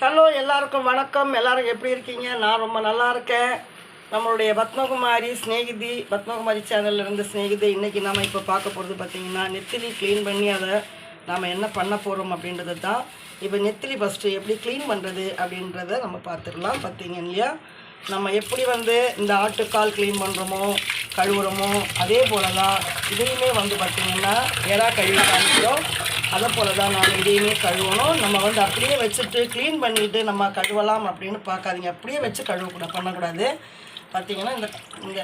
Hello எல்லாருக்கும் வணக்கம். எல்லாரும் எப்படி இருக்கீங்க? நான் ரொம்ப நல்லா இருக்கேன். நம்மளுடைய பத்மகுமாரி சேனல்லேருந்து ஸ்நேகிதி. இன்றைக்கி நம்ம இப்போ பார்க்க போகிறது பார்த்திங்கன்னா நெத்திலி க்ளீன் பண்ணி அதை நாம் என்ன பண்ண போகிறோம் அப்படின்றது தான். இப்போ நெத்திலி ஃபஸ்ட்டு எப்படி க்ளீன் பண்ணுறது அப்படின்றத நம்ம பார்த்துடலாம். பார்த்திங்க இல்லையா, நம்ம எப்படி இந்த ஆட்டுக்கால் க்ளீன் பண்ணுறோமோ கழுவுறோமோ அதே போல் தான் இதையுமே பார்த்திங்கன்னா கழுவி காமிக்கிறோம். அதை போல் தான் நாம் இதையுமே கழுவணும். நம்ம அப்படியே வச்சுட்டு க்ளீன் பண்ணிவிட்டு நம்ம கழுவலாம் அப்படின்னு பார்க்காதீங்க. அப்படியே வச்சு பண்ணக்கூடாது. பார்த்திங்கன்னா இந்த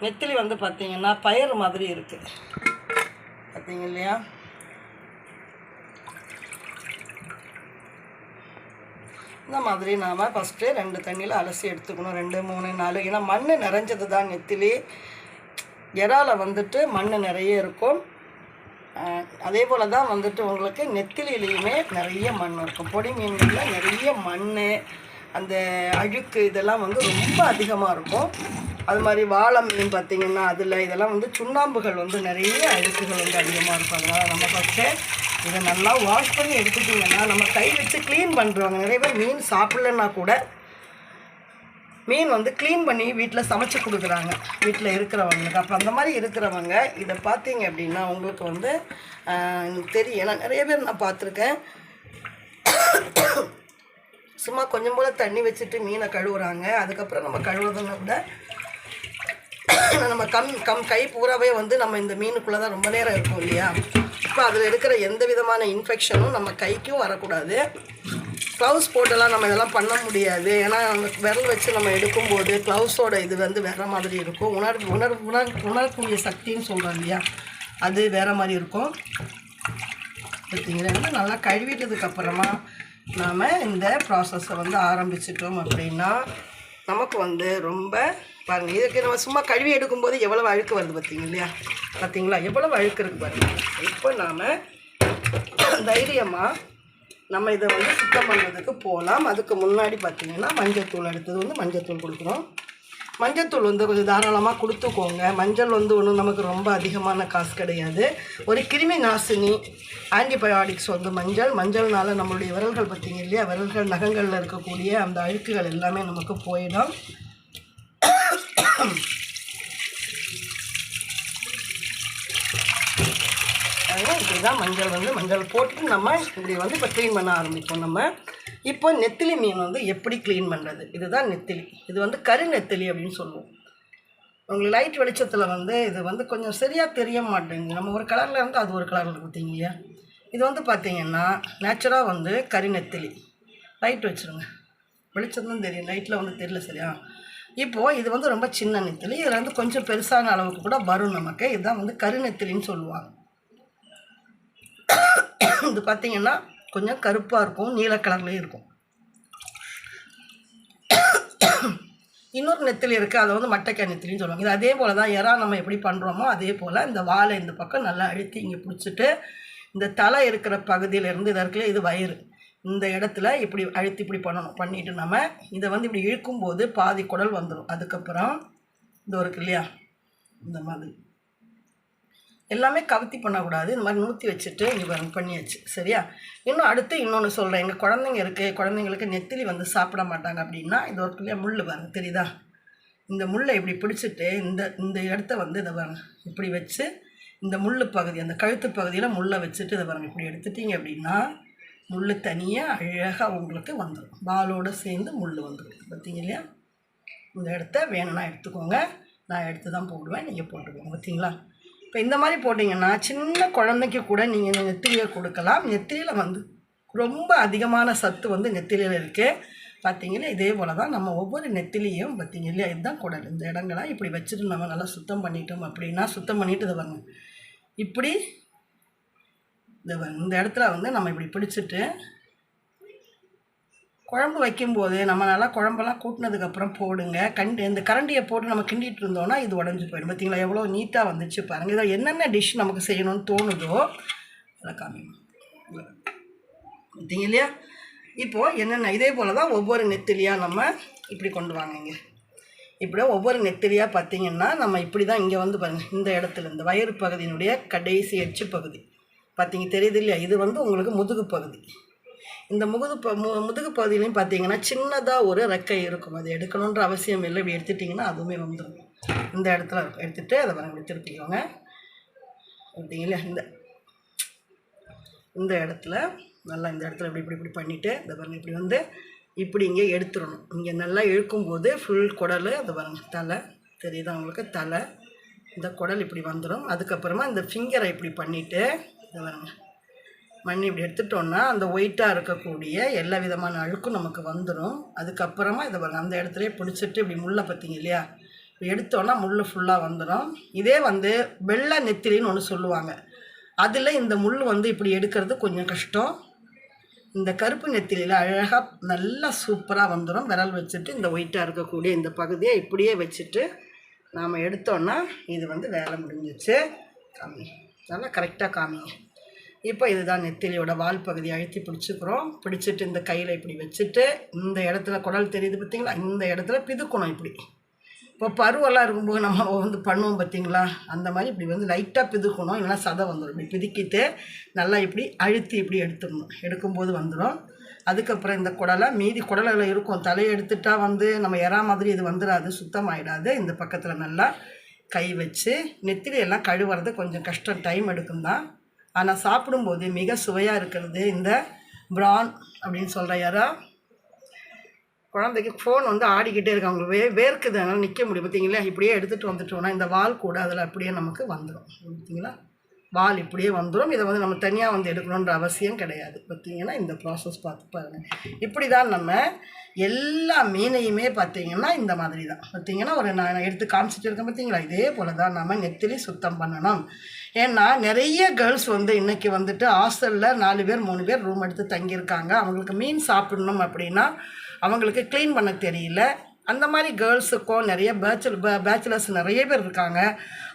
நெத்திலி பார்த்திங்கன்னா பயிர் மாதிரி இருக்குது. பார்த்திங்க இல்லையா, இந்த மாதிரி நாம் ஃபஸ்ட்டு 2 தண்ணியில் அலசி எடுத்துக்கணும். 2, 3, 4. ஏன்னா மண் நிறைஞ்சது தான் நெத்திலி. இறால மண் நிறைய இருக்கும். அதே போல் தான் உங்களுக்கு நெத்திலியிலையுமே நிறைய மண் இருக்கும். பொடி மீன்களில் நிறைய மண், அந்த அழுக்கு இதெல்லாம் ரொம்ப அதிகமாக இருக்கும். அது மாதிரி வாழை மீன் பார்த்திங்கன்னா அதில் இதெல்லாம் சுண்ணாம்புகள் நிறைய அழுக்குகள் அதிகமாக இருக்கும். அதனால் நம்ம ஃபஸ்ட்டு இதை நல்லா வாஷ் பண்ணி எடுத்துட்டிங்கன்னா நம்ம கை வச்சு க்ளீன் பண்ணுறவங்க நிறைய பேர் மீன் சாப்பிட்லன்னா கூட மீன் க்ளீன் பண்ணி வீட்டில் சமைச்சு கொடுக்குறாங்க, வீட்டில் இருக்கிறவங்களுக்கு. அப்போ அந்த மாதிரி இருக்கிறவங்க இதை பார்த்தீங்க அப்படின்னா உங்களுக்கு தெரியும். ஏன்னா நிறைய பேர் நான் பார்த்துருக்கேன், சும்மா கொஞ்சம் போல் தண்ணி வச்சுட்டு மீனை கழுவுறாங்க. அதுக்கப்புறம் நம்ம கழுவுறதுன்னா கூட நம்ம கை பூராவே நம்ம இந்த மீனுக்குள்ளே தான் ரொம்ப நேரம் இருக்கும் இல்லையா. இப்போ அதில் இருக்கிற எந்த விதமான இன்ஃபெக்ஷனும் நம்ம கைக்கும் வரக்கூடாது. க்ளவுஸ் போட்டெல்லாம் நம்ம இதெல்லாம் பண்ண முடியாது. ஏன்னா விரல் வச்சு நம்ம எடுக்கும்போது க்ளவுஸோட இது வேறு மாதிரி இருக்கும். உணரக்கூடிய சக்தின்னு சொல்கிறோம் இல்லையா, அது வேறு மாதிரி இருக்கும். பார்த்தீங்கன்னா நல்லா கழுவிட்டதுக்கப்புறமா நாம் இந்த ப்ராசஸை ஆரம்பிச்சிட்டோம் அப்படின்னா நமக்கு ரொம்ப பாருங்கள். இதுக்கு நம்ம சும்மா கழுவி எடுக்கும்போது எவ்வளோ அழுக்கு வருது பார்த்தீங்களா, எவ்வளோ அழுக்கு இருக்குது பாருங்கள். இப்போ நாம் தைரியமாக நம்ம இதை சுத்தம் பண்ணுறதுக்கு போகலாம். அதுக்கு முன்னாடி பார்த்திங்கன்னா மஞ்சத்தூள் எடுத்தது மஞ்சத்தூள் கொடுக்குறோம். மஞ்சத்தூள் கொஞ்சம் தாராளமாக கொடுத்துக்கோங்க. மஞ்சள் ஒன்றும் நமக்கு ரொம்ப அதிகமான காசு கிடையாது. ஒரு கிருமி நாசினி, ஆன்டிபயோட்டிக்ஸ் மஞ்சள்னால நம்மளுடைய விரல்கள் பார்த்திங்க இல்லையா, விரல்கள் நகங்களில் இருக்கக்கூடிய அந்த அழுக்குகள் எல்லாமே நமக்கு போயிடும். இப்படி தான் மஞ்சள் போட்டு நம்ம இப்படி இப்போ க்ளீன் பண்ண ஆரம்பிப்போம். நம்ம இப்போ நெத்திலி மீன் எப்படி க்ளீன் பண்ணுறது, இதுதான் நெத்திலி. இது கரு நெத்திலி அப்படின்னு சொல்லுவோம். உங்களுக்கு லைட் வெளிச்சத்தில் இது கொஞ்சம் சரியாக தெரிய மாட்டேங்குது. நம்ம ஒரு கலரில் அது ஒரு கலரில் கொடுத்தீங்க இல்லையா. இது பார்த்திங்கன்னா நேச்சுராக கரு நெத்திலி. லைட் வச்சுருங்க, வெளிச்சத்தும் தெரியும், லைட்டில் தெரியல சரியா. இப்போது இது ரொம்ப சின்ன நெத்திலி. இதில் கொஞ்சம் பெருசான அளவுக்கு கூட வரும் நமக்கு. இதுதான் கரு நெத்திலின்னு சொல்லுவாங்க. இது பார்த்திங்கன்னா கொஞ்சம் கருப்பாக இருக்கும், நீல கலர்லேயும் இருக்கும். இன்னொரு நெத்திலி இருக்குது, அதை மட்டைக்காய் நெத்திலின்னு சொல்லுவாங்க. இது அதே போல் தான் இறா நம்ம எப்படி பண்ணுறோமோ அதே போல் இந்த வாழை இந்த பக்கம் நல்லா அழுத்தி இங்கே பிடிச்சிட்டு இந்த தலை இருக்கிற பகுதியிலேருந்து இதை இருக்குல்ல, இது வயிறு, இந்த இடத்துல இப்படி அழுத்தி இப்படி பண்ணிவிட்டு நம்ம இதை இப்படி இழுக்கும்போது பாதி குடல் வந்துடும். அதுக்கப்புறம் இது இருக்கு இல்லையா, இந்த மாதிரி எல்லாமே கவுத்தி பண்ணக்கூடாது. இந்த மாதிரி நூற்றி வச்சுட்டு இங்கே பண்ணியாச்சு சரியா. இன்னும் அடுத்து இன்னொன்று சொல்கிறேன். எங்கள் குழந்தைங்க இருக்குது, குழந்தைங்களுக்கு நெத்திலி சாப்பிட மாட்டாங்க அப்படின்னா இது ஒரு இல்லையா முள் பாருங்க தெரியுதா. இந்த முள்ளை இப்படி பிடிச்சிட்டு இந்த இடத்த இதை பாருங்க இப்படி வச்சு இந்த முள் பகுதி, அந்த கழுத்து பகுதியில் முள்ளை வச்சுட்டு இதை பாருங்க இப்படி எடுத்துட்டிங்க அப்படின்னா முள் தனியாக அழகாக உங்களுக்கு வந்துடும். பாலோடு சேர்ந்து முள் வந்துடும். பார்த்தீங்க இல்லையா. இந்த இடத்த வேணும்னா எடுத்துக்கோங்க, நான் எடுத்து தான் போடுவேன், நீங்கள் போட்டுக்கோங்க. பார்த்தீங்களா. இப்போ இந்த மாதிரி போட்டிங்கன்னா சின்ன குழந்தைக்கு கூட நீங்கள் இந்த நெத்திலியை கொடுக்கலாம். நெத்திலியில் ரொம்ப அதிகமான சத்து நெத்திலியில் இருக்குது. பார்த்தீங்கன்னா இதே போல் தான் நம்ம ஒவ்வொரு நெத்திலியும் பார்த்தீங்க இல்லையா, இதுதான் குடல். இந்த இடங்களாம் இப்படி வச்சுட்டு நம்ம நல்லா சுத்தம் பண்ணிட்டோம் அப்படின்னா, சுத்தம் பண்ணிவிட்டு இதை பாருங்க இப்படி இந்த இடத்துல நம்ம இப்படி பிடிச்சிட்டு குழம்பு வைக்கும்போது நம்ம நல்லா குழம்பெல்லாம் கூட்டினதுக்கப்புறம் போடுங்க. இந்த கரண்டியை போட்டு நம்ம கிண்டிகிட்டு இருந்தோன்னா இது உடஞ்சி போயிடும். பார்த்திங்களா எவ்வளோ நீட்டாக வந்துச்சு பாருங்கள். இதில் என்னென்ன டிஷ் நமக்கு செய்யணும்னு தோணுதோ அதை காமிங்க. பார்த்தீங்க இல்லையா. இப்போது என்னென்ன இதே போல் தான் ஒவ்வொரு நெத்திலியாக நம்ம இப்படி கொண்டு வாங்க. இப்படி ஒவ்வொரு நெத்திலியாக பார்த்திங்கன்னா நம்ம இப்படி தான் இங்கே பாருங்கள் இந்த இடத்துல இந்த வயிறு பகுதியினுடைய கடைசி எச்சு பகுதி பார்த்திங்க தெரியுது இல்லையா. இது உங்களுக்கு முதுகு பகுதி. இந்த முதுகு பகுதியிலையும் பார்த்தீங்கன்னா சின்னதாக ஒரு ரெக்கை இருக்கும். அது எடுக்கணுன்ற அவசியம் இல்லை. இப்படி எடுத்துட்டிங்கன்னா அதுவுமே வந்துடும். இந்த இடத்துல இருக்கும். எடுத்துகிட்டு அதை இப்படி திருப்பிக்கோங்க. பார்த்தீங்களா, இந்த இடத்துல நல்லா இந்த இடத்துல இப்படி பண்ணிவிட்டு அதை பாருங்கள் இப்படி வந்து இப்படி இங்கே எடுத்துடணும். இங்கே நல்லா இழுக்கும்போது ஃபுல் குடல் அதை பாருங்கள், தலை தெரியுதா உங்களுக்கு, தலை இந்த குடல் இப்படி வந்துடும். அதுக்கப்புறமா இந்த ஃபிங்கரை இப்படி பண்ணிவிட்டு இதை பாருங்கள் மண்ணி இப்படி எடுத்துட்டோன்னா அந்த ஒயிட்டாக இருக்கக்கூடிய எல்லா விதமான அழுக்கும் நமக்கு வந்துடும். அதுக்கப்புறமா இதை பாருங்கள் அந்த இடத்துலையே பிடிச்சிட்டு இப்படி முள்ளை பார்த்தீங்க இல்லையா, இப்படி எடுத்தோன்னா முள் ஃபுல்லாக வந்துடும். இதே வந்து வெள்ளை நெத்திலின்னு ஒன்று சொல்லுவாங்க. அதில் இந்த முள் வந்து இப்படி எடுக்கிறது கொஞ்சம் கஷ்டம். இந்த கருப்பு நெத்திலியில் அழகாக நல்லா சூப்பராக வந்துடும். விரல் வச்சுட்டு இந்த ஒயிட்டாக இருக்கக்கூடிய இந்த பகுதியை இப்படியே வச்சுட்டு நாம் எடுத்தோன்னா இது வந்து வேலை முடிஞ்சிச்சு. காமி நல்லா கரெக்டாக காமிங்க. இப்போ இதுதான் நெத்திலியோட வால் பகுதி. அழுத்தி பிடிச்சிக்கிறோம். பிடிச்சிட்டு இந்த கையில் இப்படி வச்சுட்டு இந்த இடத்துல குடல் தெரியுது பார்த்திங்களா, இந்த இடத்துல பிதுக்கணும். இப்படி இப்போ பருவெல்லாம் இருக்கும்போது நம்ம வந்து பண்ணுவோம் பார்த்திங்களா, அந்த மாதிரி இப்படி வந்து லைட்டாக பிதுக்கணும், இல்லைனா சதை வந்துடும். இப்படி பிதுக்கிட்டு நல்லா இப்படி அழுத்தி இப்படி எடுத்துடணும். எடுக்கும்போது வந்துடும். அதுக்கப்புறம் இந்த குடலை மீதி குடலில் இருக்கும். தலையை எடுத்துட்டா வந்து நம்ம எறா மாதிரி இது வந்துடாது, சுத்தமாகிடாது. இந்த பக்கத்தில் நல்லா கை வச்சு நெத்திலியெல்லாம் கழுவுறது கொஞ்சம் கஷ்டம், டைம் எடுக்கும் தான். ஆனால் சாப்பிடும்போது மிக சுவையாக இருக்கிறது இந்த பிரான் அப்படின்னு சொல்கிற எறா. குழந்தைக்கு ஃபோன் வந்து ஆடிக்கிட்டே இருக்கு, அவங்களுக்கு வேர்க்குது, அதனால் நிற்க முடியும் பார்த்தீங்களா. இப்படியே எடுத்துகிட்டு வந்துட்டோன்னா இந்த வால் கூட அதில் அப்படியே நமக்கு வந்துடும் பார்த்தீங்களா. வால் இப்படியே வந்துடும். இதை வந்து நம்ம தனியாக வந்து எடுக்கணுன்ற அவசியம் கிடையாது. பார்த்திங்கன்னா இந்த ப்ராசஸ் பார்த்து பாருங்கள். இப்படி தான் நம்ம எல்லா மீனையுமே பார்த்திங்கன்னா இந்த மாதிரி தான் பார்த்திங்கன்னா ஒரு நான் எடுத்து காமிச்சிட்டு இருக்கேன் பார்த்திங்களா. இதே போல் தான் நம்ம நெத்திலி சுத்தம் பண்ணணும். ஏன்னா நிறைய கேர்ள்ஸ் வந்து இன்றைக்கி வந்துட்டு ஹாஸ்டலில் 4 பேர் 3 பேர் ரூம் எடுத்து தங்கியிருக்காங்க. அவங்களுக்கு மீன் சாப்பிடணும் அப்படின்னா அவங்களுக்கு க்ளீன் பண்ண தெரியல. அந்த மாதிரி கேர்ள்ஸுக்கும் நிறைய பேச்சுலர்ஸ் நிறைய பேர் இருக்காங்க.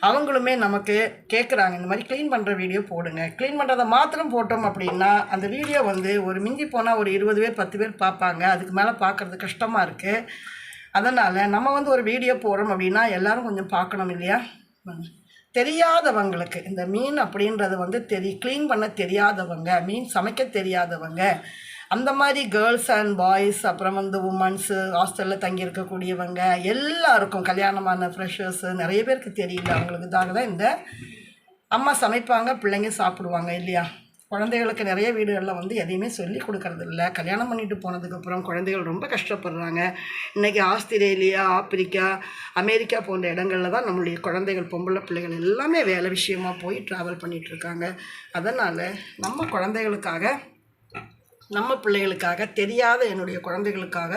அவங்களுமே நமக்கு கேட்குறாங்க, இந்த மாதிரி க்ளீன் பண்ணுற வீடியோ போடுங்க. க்ளீன் பண்ணுறதை மாத்திரம் போட்டோம் அப்படின்னா அந்த வீடியோ வந்து ஒரு மிஞ்சி போனால் ஒரு 20 பேர் 10 பேர் பார்ப்பாங்க. அதுக்கு மேலே பார்க்குறது கஷ்டமாக இருக்குது. அதனால் நம்ம வந்து ஒரு வீடியோ போடுறோம் அப்படின்னா எல்லோரும் கொஞ்சம் பார்க்கணும் இல்லையா. தெரியாதவங்களுக்கு இந்த மீன் அப்படின்றது வந்து க்ளீன் பண்ண தெரியாதவங்க, மீன் சமைக்க தெரியாதவங்க, அந்த மாதிரி கேர்ள்ஸ் அண்ட் பாய்ஸ், அப்புறம் வந்து உமன்ஸு, ஹாஸ்டலில் தங்கியிருக்கக்கூடியவங்க எல்லாருக்கும், கல்யாணமான ஃப்ரெஷர்ஸு நிறைய பேருக்கு தெரியல. அவங்களுக்குதாக தான் இந்த அம்மா சமைப்பாங்க, பிள்ளைங்க சாப்பிடுவாங்க இல்லையா. குழந்தைகளுக்கு நிறைய வீடுகளில் வந்து எதையுமே சொல்லி கொடுக்கறது இல்லை. கல்யாணம் பண்ணிட்டு போனதுக்கப்புறம் குழந்தைகள் ரொம்ப கஷ்டப்படுறாங்க. இன்றைக்கி ஆஸ்திரேலியா, ஆப்பிரிக்கா, அமெரிக்கா போன்ற இடங்களில் தான் நம்மளுடைய குழந்தைகள், பொம்பளை பிள்ளைகள் எல்லாமே வேலை விஷயமாக போய் ட்ராவல் பண்ணிகிட்ருக்காங்க. அதனால் நம்ம குழந்தைகளுக்காக, நம்ம பிள்ளைகளுக்காக, தெரியாத என்னுடைய குழந்தைகளுக்காக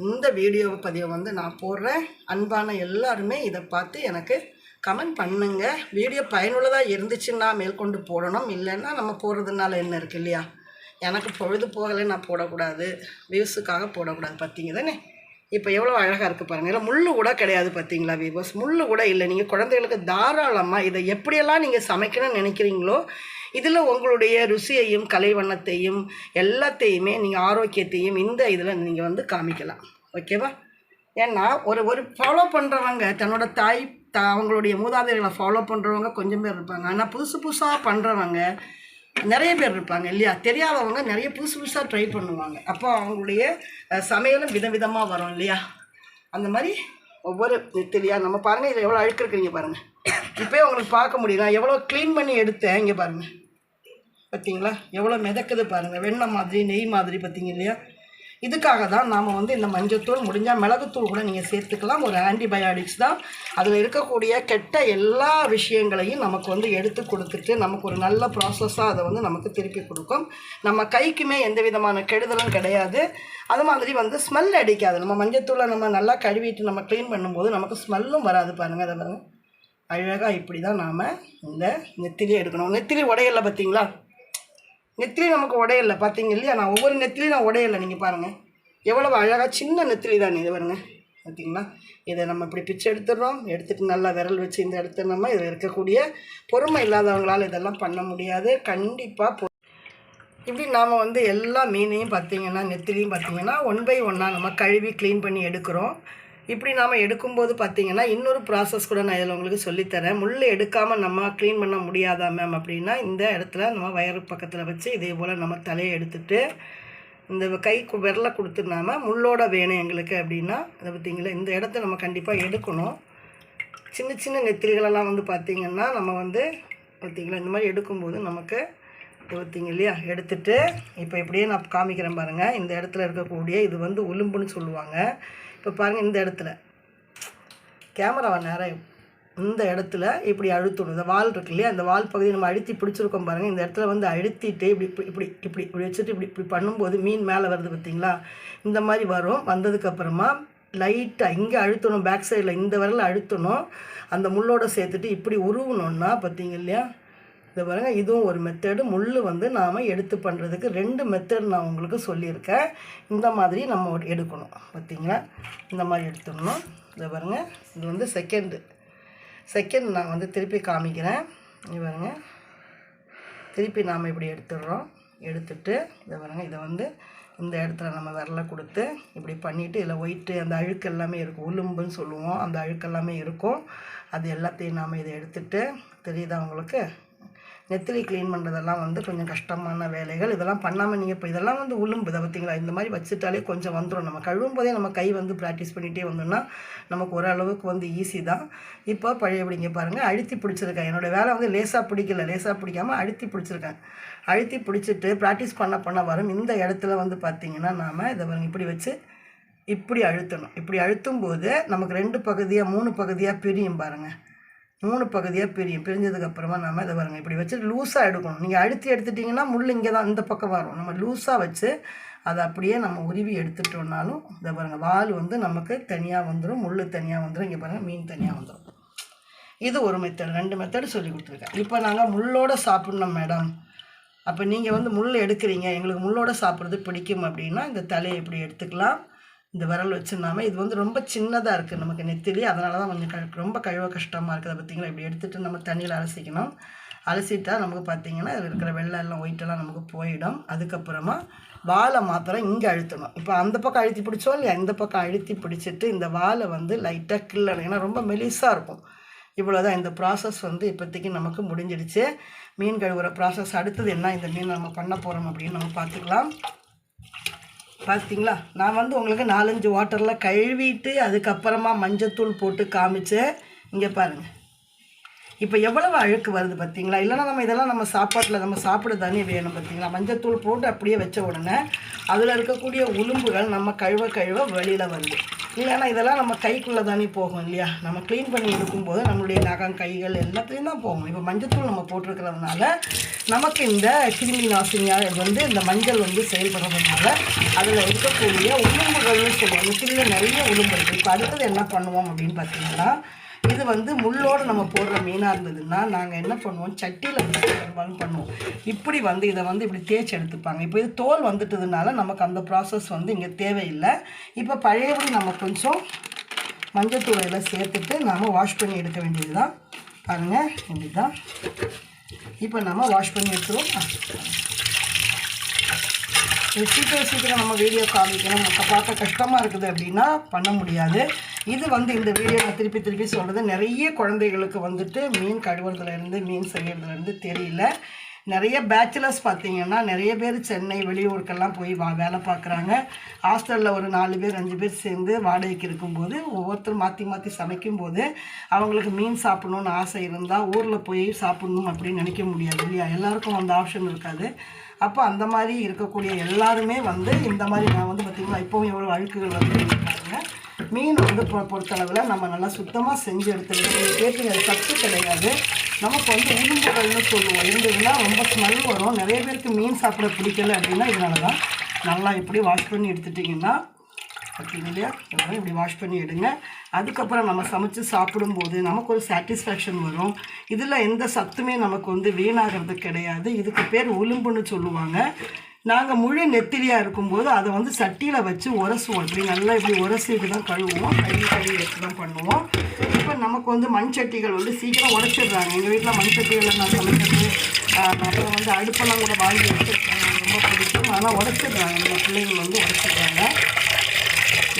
இந்த வீடியோ பதிவை வந்து நான் போடுறேன். அன்பான எல்லாருமே இதை பார்த்து எனக்கு கமெண்ட் பண்ணுங்கள். வீடியோ பயனுள்ளதாக இருந்துச்சுன்னா மேற்கொண்டு போடணும், இல்லைன்னா நம்ம போடுறதுனால என்ன இருக்குது இல்லையா. எனக்கு பொழுது போகலை, நான் போடக்கூடாது, வியூஸுக்காக போடக்கூடாது. பார்த்தீங்க தானே இப்போ எவ்வளோ அழகாக இருக்குது பாருங்கள். இல்லை முள்ளு கூட கிடையாது பார்த்தீங்களா வியூவர்ஸ், முள்ளு கூட இல்லை. நீங்கள் குழந்தைகளுக்கு தாராளமாக இதை எப்படியெல்லாம் நீங்கள் சமைக்கணும்னு நினைக்கிறீங்களோ இதில் உங்களுடைய ருசியையும் கலைவண்ணத்தையும் எல்லாத்தையுமே நீங்கள் ஆரோக்கியத்தையும் இந்த இதில் நீங்கள் வந்து காமிக்கலாம். ஓகேவா. ஏன்னா ஒரு ஃபாலோ பண்ணுறவங்க தன்னோட அவங்களுடைய மூதாதையர்களை ஃபாலோ பண்ணுறவங்க கொஞ்சம் பேர் இருப்பாங்க. ஆனால் புதுசாக பண்ணுறவங்க நிறைய பேர் இருப்பாங்க இல்லையா. தெரியாதவங்க நிறைய புதுசாக ட்ரை பண்ணுவாங்க. அப்போ அவங்களுடைய சமையலும் விதவிதமாக வரும் இல்லையா. அந்த மாதிரி ஒவ்வொரு நெத்திலியாக நம்ம பாருங்கள். இதில் எவ்வளோ அழுக்கு இருக்குறீங்க பாருங்கள். இப்போயே உங்களுக்கு பார்க்க முடியும். நான் எவ்வளோ க்ளீன் பண்ணி எடுத்தேன். இங்கே பாருங்கள், பார்த்தீங்களா எவ்வளோ மிதக்குது பாருங்கள், வெண்ணெய் மாதிரி நெய் மாதிரி பார்த்தீங்க இல்லையா. இதுக்காக தான் நாம் வந்து இந்த மஞ்சத்தூள், முடிஞ்சால் மிளகுத்தூள் கூட நீங்கள் சேர்த்துக்கலாம். ஒரு ஆன்டிபயாட்டிக்ஸ் தான். அதில் இருக்கக்கூடிய கெட்ட எல்லா விஷயங்களையும் நமக்கு வந்து எடுத்து கொடுத்துட்டு நமக்கு ஒரு நல்ல ப்ராசஸாக அதை வந்து நமக்கு திருப்பி கொடுக்கும். நம்ம கைக்குமே எந்த விதமான கெடுதலும் கிடையாது. அது மாதிரி வந்து ஸ்மெல் அடிக்காது. நம்ம மஞ்சத்தூளை நம்ம நல்லா கழுவிட்டு நம்ம க்ளீன் பண்ணும்போது நமக்கு ஸ்மெல்லும் வராது. பாருங்கள், அதை பாருங்கள் அழகாக. இப்படி தான் நாம் இந்த நெத்திலி எடுக்கணும். நெத்திலி உடையலை பார்த்தீங்களா. நெத்திலி நமக்கு உடையலை பார்த்தீங்க இல்லையா. நான் ஒவ்வொரு நெத்திலையும் நான் உடையலை. நீங்கள் பாருங்கள் எவ்வளோ அழகாக சின்ன நெத்திலி தான் இது பாருங்கள். பார்த்தீங்களா. இதை நம்ம இப்படி பிச்சு எடுத்துடுறோம். எடுத்துகிட்டு நல்லா விரல் வச்சு இந்த இடத்துல நம்ம இதில் இருக்கக்கூடிய பொறுமை இல்லாதவங்களால் இதெல்லாம் பண்ண முடியாது. கண்டிப்பாக இப்படி நாம் வந்து எல்லா மீனையும் பார்த்திங்கன்னா, நெத்திலையும் பார்த்திங்கன்னா 1 by 1 நம்ம கழுவி க்ளீன் பண்ணி எடுக்கிறோம். இப்படி நாம் எடுக்கும்போது பார்த்திங்கன்னா இன்னொரு ப்ராசஸ் கூட நான் இதில் உங்களுக்கு சொல்லித்தரேன். முள் எடுக்காமல் நம்ம க்ளீன் பண்ண முடியாதா மேம் அப்படின்னா, இந்த இடத்துல நம்ம வயறு பக்கத்தில் வச்சு இதே போல் நம்ம தலையை எடுத்துகிட்டு இந்த கை விரலை கொடுத்துடாமல் முள்ளோட வேணும் எங்களுக்கு அப்படின்னா, அதை பார்த்திங்களா இந்த இடத்த நம்ம கண்டிப்பாக எடுக்கணும். சின்ன சின்ன நெத்திலிகளெல்லாம் வந்து பார்த்திங்கன்னா நம்ம வந்து பார்த்திங்களா இந்த மாதிரி எடுக்கும்போது நமக்கு பார்த்திங்க இல்லையா, எடுத்துகிட்டு இப்போ இப்படியே நான் காமிக்கிறேன் பாருங்கள். இந்த இடத்துல இருக்கக்கூடிய இது வந்து உளும்புன்னு சொல்லுவாங்க. இப்போ பாருங்கள் இந்த இடத்துல கேமராவை நேரம் இந்த இடத்துல இப்படி அழுத்தணும். இந்த வால் இருக்கு இல்லையா, அந்த வால் பகுதியை நம்ம அழுத்தி பிடிச்சிருக்கோம் பாருங்கள். இந்த இடத்துல வந்து அழுத்திட்டு இப்படி இப்படி இப்படி இப்படி வச்சுட்டு இப்படி இப்படி பண்ணும்போது மீன் மேலே வருது பார்த்திங்களா, இந்த மாதிரி வரும். வந்ததுக்கப்புறமா லைட்டாக இங்கே அழுத்தணும், பேக் சைடில் இந்த விரலில் அழுத்தணும். அந்த முள்ளோடு சேர்த்துட்டு இப்படி உருவணுன்னா பார்த்திங்க இல்லையா, இதை பாருங்கள். இதுவும் ஒரு மெத்தடு. முள் வந்து நாம் எடுத்து பண்ணுறதுக்கு 2 மெத்தட் நான் உங்களுக்கு சொல்லியிருக்கேன். இந்த மாதிரி நம்ம எடுக்கணும் பார்த்திங்களா, இந்த மாதிரி எடுத்துடணும். இதை பாருங்கள், இது வந்து செகண்ட் நான் வந்து திருப்பி காமிக்கிறேன். இது பாருங்கள், திருப்பி நாம் இப்படி எடுத்துடுறோம். எடுத்துட்டு இதை பாருங்கள், இதை வந்து இந்த இடத்துல நம்ம விரலை கொடுத்து இப்படி பண்ணிவிட்டு இதில் ஒயிட்டு அந்த அழுக்கு எல்லாமே இருக்கும், உளும்புன்னு சொல்லுவோம், அந்த அழுக்கு எல்லாமே இருக்கும். அது எல்லாத்தையும் நாம் இதை எடுத்துகிட்டு, தெரியுதா உங்களுக்கு, நெத்திலி க்ளீன் பண்ணுறதெல்லாம் வந்து கொஞ்சம் கஷ்டமான வேலைகள். இதெல்லாம் பண்ணாமல் நீங்கள் இப்போ இதெல்லாம் வந்து உளும்பு இதை பார்த்திங்களா, இந்த மாதிரி வச்சுட்டாலே கொஞ்சம் வந்துடும். நம்ம கழுவும் போதே நம்ம கை வந்து ப்ராக்டிஸ் பண்ணிகிட்டே வந்தோம்னா நமக்கு ஓரளவுக்கு வந்து ஈஸி தான். இப்போ பழையபடிங்க பாருங்கள், அழுத்தி பிடிச்சிருக்கேன். என்னோடய வேலை வந்து லேசாக பிடிக்காமல் அழுத்தி பிடிச்சிருக்கேன். அழுத்தி பிடிச்சிட்டு ப்ராக்டிஸ் பண்ண வரும். இந்த இடத்துல வந்து பார்த்திங்கன்னா நாம் இதை பாருங்கள் இப்படி வச்சு இப்படி அழுத்தணும். இப்படி அழுத்தும் போது நமக்கு 2 பகுதியாக 3 பகுதியாக பிரியும் பாருங்கள். 3 பகுதியாக பிரிஞ்சதுக்கப்புறமா நம்ம இதை பாருங்கள் இப்படி வச்சு லூஸாக எடுக்கணும். நீங்கள் அழுத்தி எடுத்துட்டிங்கன்னா முள் இங்கே தான் இந்த பக்கம் வரும். நம்ம லூஸாக வச்சு அதை அப்படியே நம்ம உருவி எடுத்துட்டோம்னாலும் இதை பாருங்கள், வால் வந்து நமக்கு தனியாக வந்துடும், முள் தனியாக வந்துடும். இங்கே பாருங்கள், மீன் தனியாக வந்துடும். இது ஒரு மெத்தட். 2 மெத்தடு சொல்லி கொடுத்துருக்கேன். இப்போ நாங்கள் முள்ளோடு சாப்பிட்ணும் மேடம், அப்போ நீங்கள் வந்து முள் எடுக்கிறீங்க, எங்களுக்கு முள்ளோடு சாப்பிட்றது பிடிக்கும் அப்படின்னா இந்த தலையை இப்படி எடுத்துக்கலாம். இந்த விரல் வச்சுருந்தாம இது வந்து ரொம்ப சின்னதாக இருக்குது நமக்கு நெத்திலி, அதனால தான் கொஞ்சம் ரொம்ப கழுவ கஷ்டமாக இருக்குது. அதை பார்த்திங்களா, இப்படி எடுத்துகிட்டு நம்ம தண்ணியில் அலசிக்கணும். அலசிட்டால் நமக்கு பார்த்திங்கன்னா அதில் இருக்கிற வெள்ளை எல்லாம் ஒயிட்டெல்லாம் நமக்கு போயிடும். அதுக்கப்புறமா வாலை மாத்திரம் இங்கே அழுத்தணும். இப்போ அந்த பக்கம் அழுத்தி பிடிச்சோம் இல்லையா, இந்த பக்கம் அழுத்தி பிடிச்சிட்டு இந்த வாலை வந்து லைட்டாக கிள்ளணும். ஏன்னா ரொம்ப மெலிசாக இருக்கும். இவ்வளோதான் இந்த ப்ராசஸ் வந்து இப்போதைக்கு நமக்கு முடிஞ்சிடுச்சு. மீன் கழுவுற ப்ராசஸ் அடுத்தது என்ன, இந்த மீன் நம்ம பண்ண போகிறோம் அப்படின்னு நம்ம பார்த்துக்கலாம். பார்த்திங்களா, நான் வந்து உங்களுக்கு 4-5 வாட்டரில் கழுவிட்டு அதுக்கப்புறமா மஞ்சத்தூள் போட்டு காமிச்சேன். இங்கே பாருங்கள் இப்போ எவ்வளவு அழுக்கு வருது பார்த்திங்களா. இல்லைனா நம்ம இதெல்லாம் நம்ம சாப்பாட்டில் நம்ம சாப்பிட தானே வேணும் பார்த்திங்களா. மஞ்சத்தூள் போட்டு அப்படியே வச்ச உடனே அதில் இருக்கக்கூடிய உளும்புகள் நம்ம கழுவ வெளியில் வருது. இல்லைன்னா இதெல்லாம் நம்ம கைக்குள்ளே தானே போகும் இல்லையா. நம்ம க்ளீன் பண்ணி எடுக்கும்போது நம்மளுடைய நகம் கைகள் எல்லாத்துலேயும் தான் போகும். இப்போ மஞ்சத்தூள் நம்ம போட்டிருக்கிறதுனால நமக்கு இந்த கிருமி நாசினியாக வந்து இந்த மஞ்சள் வந்து செயல்படுறதுனால அதில் இருக்கக்கூடிய உளும்புகள்னு சொல்லுவோம். நெத்திலியில் நிறைய உளும்பு இருக்குது. இப்போ அடுத்தது என்ன பண்ணுவோம் அப்படின்னு பார்த்தீங்கன்னா, இது வந்து முள்ளோடு நம்ம போடுற மீனாக இருந்ததுன்னா நாங்கள் என்ன பண்ணுவோம், சட்டியில் வந்து பெரும்பாலும் பண்ணுவோம். இப்படி வந்து இதை வந்து இப்படி தேய்ச்சி எடுத்துப்பாங்க. இப்போ இது தோல் வந்துட்டதுனால நமக்கு அந்த ப்ராசஸ் வந்து இங்கே தேவையில்லை. இப்போ பழையபடி நம்ம கொஞ்சம் மஞ்சத்தூள் எல்லாம் சேர்த்துட்டு நாம் வாஷ் பண்ணி எடுக்க வேண்டியது தான். பாருங்கள், இப்படி தான் இப்போ நம்ம வாஷ் பண்ணி எடுத்துருவோம். இது சீக்கிரம் நம்ம வீடியோ காமிக்கணும், பார்க்க கஷ்டமாக இருக்குது அப்படின்னா பண்ண முடியாது. இது வந்து இந்த வீடியோ நான் திருப்பி சொல்கிறது, நிறைய குழந்தைகளுக்கு வந்துட்டு மீன் கழுவுறதுலேருந்து மீன் செய்கிறதுலேருந்து தெரியல. நிறைய பேச்சுலர்ஸ் பார்த்திங்கன்னா நிறைய பேர் சென்னை வெளியூருக்கெல்லாம் போய் வேலை பார்க்குறாங்க. ஹாஸ்டலில் ஒரு 4 பேர் 5 பேர் சேர்ந்து வாடகைக்கு இருக்கும்போது ஒவ்வொருத்தரும் மாற்றி சமைக்கும்போது அவங்களுக்கு மீன் சாப்பிட்ணுன்னு ஆசை இருந்தால் ஊரில் போய் சாப்பிட்ணும் அப்படின்னு நினைக்க முடியாது இல்லையா. எல்லாருக்கும் அந்த ஆப்ஷன் இருக்காது. அப்போ அந்த மாதிரி இருக்கக்கூடிய எல்லாருமே வந்து இந்த மாதிரி நான் வந்து பார்த்திங்கன்னா இப்போவும் எவ்வளோ அழுக்குகள் வந்து இருக்காங்க. மீன் வந்து பொறுத்தளவில் நம்ம நல்லா சுத்தமாக செஞ்சு எடுத்துக்கிட்டு கேட்டீங்க, அது தப்பு கிடையாது. நமக்கு வந்து உளும்புகள்னு சொல்லுவோம், இருந்ததுன்னா ரொம்ப ஸ்மெல் வரும். நிறைய பேருக்கு மீன் சாப்பிட பிடிக்கல அப்படின்னா இதனால தான். நல்லா இப்படி வாஷ் பண்ணி எடுத்துட்டிங்கன்னா பார்த்தீங்க இல்லையா, இப்படி வாஷ் பண்ணி எடுங்க. அதுக்கப்புறம் நம்ம சமைச்சு சாப்பிடும்போது நமக்கு ஒரு சாட்டிஸ்ஃபேக்ஷன் வரும். இதில் எந்த சத்துமே நமக்கு வந்து வீணாகிறது கிடையாது. இதுக்கு பேர் உளும்புன்னு சொல்லுவாங்க. நாங்கள் முழு நெத்திலியாக இருக்கும்போது அதை வந்து சட்டியில் வச்சு உரசுவோம். இப்படி நல்லா இப்படி உரசிட்டு தான் கழுவுவோம், கழுவி வச்சு தான் பண்ணுவோம். இப்போ நமக்கு வந்து மண் சட்டிகள் வந்து சீக்கிரம் உடச்சிடுறாங்க. எங்கள் வீட்டில் மண் சட்டிகளில் நான் சமைக்கிறது, அப்புறம் வந்து அடுப்பெல்லாம் கூட வாங்கி வச்சுருக்காங்க, ரொம்ப பிடிக்கும். ஆனால் உடச்சிடுறாங்க, நம்ம பிள்ளைங்கள் வந்து உடச்சிடுறாங்க.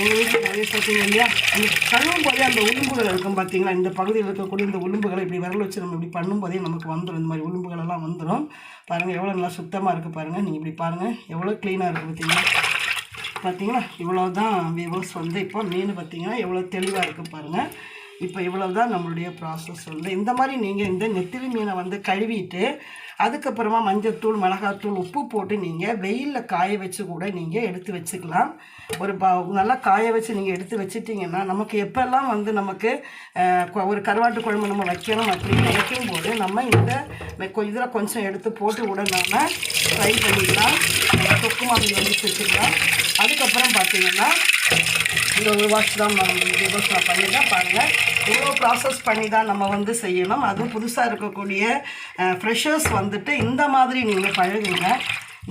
எங்கள் வீட்டில் நிறைய பார்த்தீங்க இல்லையா, அந்த கழுவும் போதே அந்த உளும்புகள் இருக்கும் பார்த்தீங்களா, இந்த பகுதியில் இருக்கக்கூடிய இந்த உளும்புகளை இப்படி விரல் வச்சு நம்ம இப்படி பண்ணும்போதே நமக்கு வந்துடும். இந்த மாதிரி உளும்புகள் எல்லாம் வந்துடும். பாருங்கள் எவ்வளோ நல்லா சுத்தமாக இருக்குது பாருங்கள். நீங்கள் இப்படி பாருங்கள் எவ்வளோ க்ளீனாக இருக்குது பார்த்தீங்களா. இவ்வளோ தான் வியூவர்ஸ் வந்து இப்போ மீன் பார்த்தீங்கன்னா எவ்வளோ தெளிவாக இருக்குது பாருங்கள். இப்போ இவ்வளோ தான் நம்மளுடைய ப்ராசஸ் வந்து. இந்த மாதிரி நீங்கள் இந்த நெத்திலி மீனை வந்து கழுவிட்டு அதுக்கப்புறமா மஞ்சத்தூள், மிளகாத்தூள், உப்பு போட்டு நீங்கள் வெயிலில் காய வச்சு கூட நீங்கள் எடுத்து வச்சுக்கலாம். நல்லா காய வச்சு நீங்கள் எடுத்து வச்சிட்டிங்கன்னா நமக்கு எப்போல்லாம் வந்து நமக்கு ஒரு கருவாட்டு குழம்பு நம்ம வைக்கணும் அப்படின்னு வைக்கும்போது நம்ம இந்த இதில் கொஞ்சம் எடுத்து போட்டு கூட நாம் ஃப்ரை பண்ணிக்கலாம், தொக்கு மாதிரி வந்து வச்சுக்கலாம். அதுக்கப்புறம் பார்த்தீங்கன்னா இந்த ஒரு வாட்ச் தான் நான் பண்ணி தான் பாருங்கள். இவ்வளோ ப்ராசஸ் பண்ணி தான் நம்ம வந்து செய்யணும். அதுவும் புதுசாக இருக்கக்கூடிய ஃப்ரெஷர்ஸ் வந்துட்டு இந்த மாதிரி நீங்கள் பழகுங்க.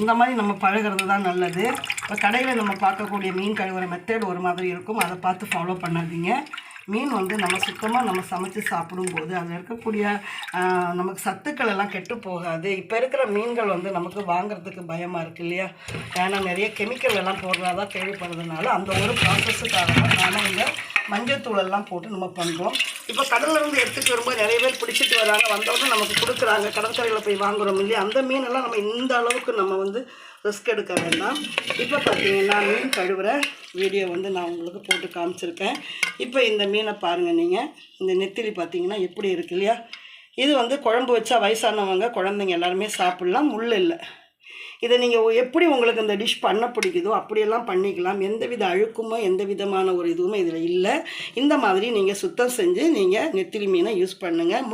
இந்த மாதிரி நம்ம பழகிறது தான் நல்லது. இப்போ கடையில் நம்ம பார்க்கக்கூடிய மீன் கழுவுற மெத்தட் ஒரு மாதிரி இருக்கும், அதை பார்த்து ஃபாலோ பண்ணாதீங்க. மீன் வந்து நம்ம சுத்தமாக நம்ம சமைச்சு சாப்பிடும்போது அதில் இருக்கக்கூடிய நமக்கு சத்துக்கள் எல்லாம் கெட்டு போகாது. இப்போ இருக்கிற மீன்கள் வந்து நமக்கு வாங்குறதுக்கு பயமாக இருக்குது இல்லையா, ஏன்னா நிறைய கெமிக்கல் எல்லாம் போடுறதா கேள்விப்படுறதுனால அந்த ஒரு ப்ராசஸுக்காக தான் நாம் இந்த மஞ்சத்தூள் எல்லாம் போட்டு நம்ம பண்ணுறோம். இப்போ கடலிலேருந்து எடுத்துகிட்டு வரும்போது நிறைய பேர் பிடிச்சிட்டு வராங்க, வந்தவொடனே நமக்கு கொடுக்குறாங்க, கடற்கரையில் போய் வாங்குகிறோம் இல்லையா, அந்த மீனெல்லாம் நம்ம இந்த அளவுக்கு நம்ம வந்து ரிஸ்க் எடுக்க வேண்டாம். இப்போ பார்த்தீங்கன்னா மீன் கழுவுற வீடியோ வந்து நான் உங்களுக்கு போட்டு காமிச்சிருக்கேன். இப்போ இந்த மீனை பாருங்கள். நீங்கள் இந்த நெத்திலி பார்த்தீங்கன்னா எப்படி இருக்கு இல்லையா, இது வந்து குழம்பு வச்சா வயசானவங்க குழந்தைங்க எல்லாருமே சாப்பிட்லாம், முள் இல்லை. இதை நீங்கள் எப்படி உங்களுக்கு இந்த டிஷ் பண்ண பிடிக்குதோ அப்படியெல்லாம் பண்ணிக்கலாம். எந்தவித அழுக்குமோ எந்த விதமான ஒரு இதுவுமே இதில் இல்லை. இந்த மாதிரி நீங்கள் சுத்தம் செஞ்சு நீங்கள் நெத்திலி மீனை யூஸ் பண்ணுங்கள்.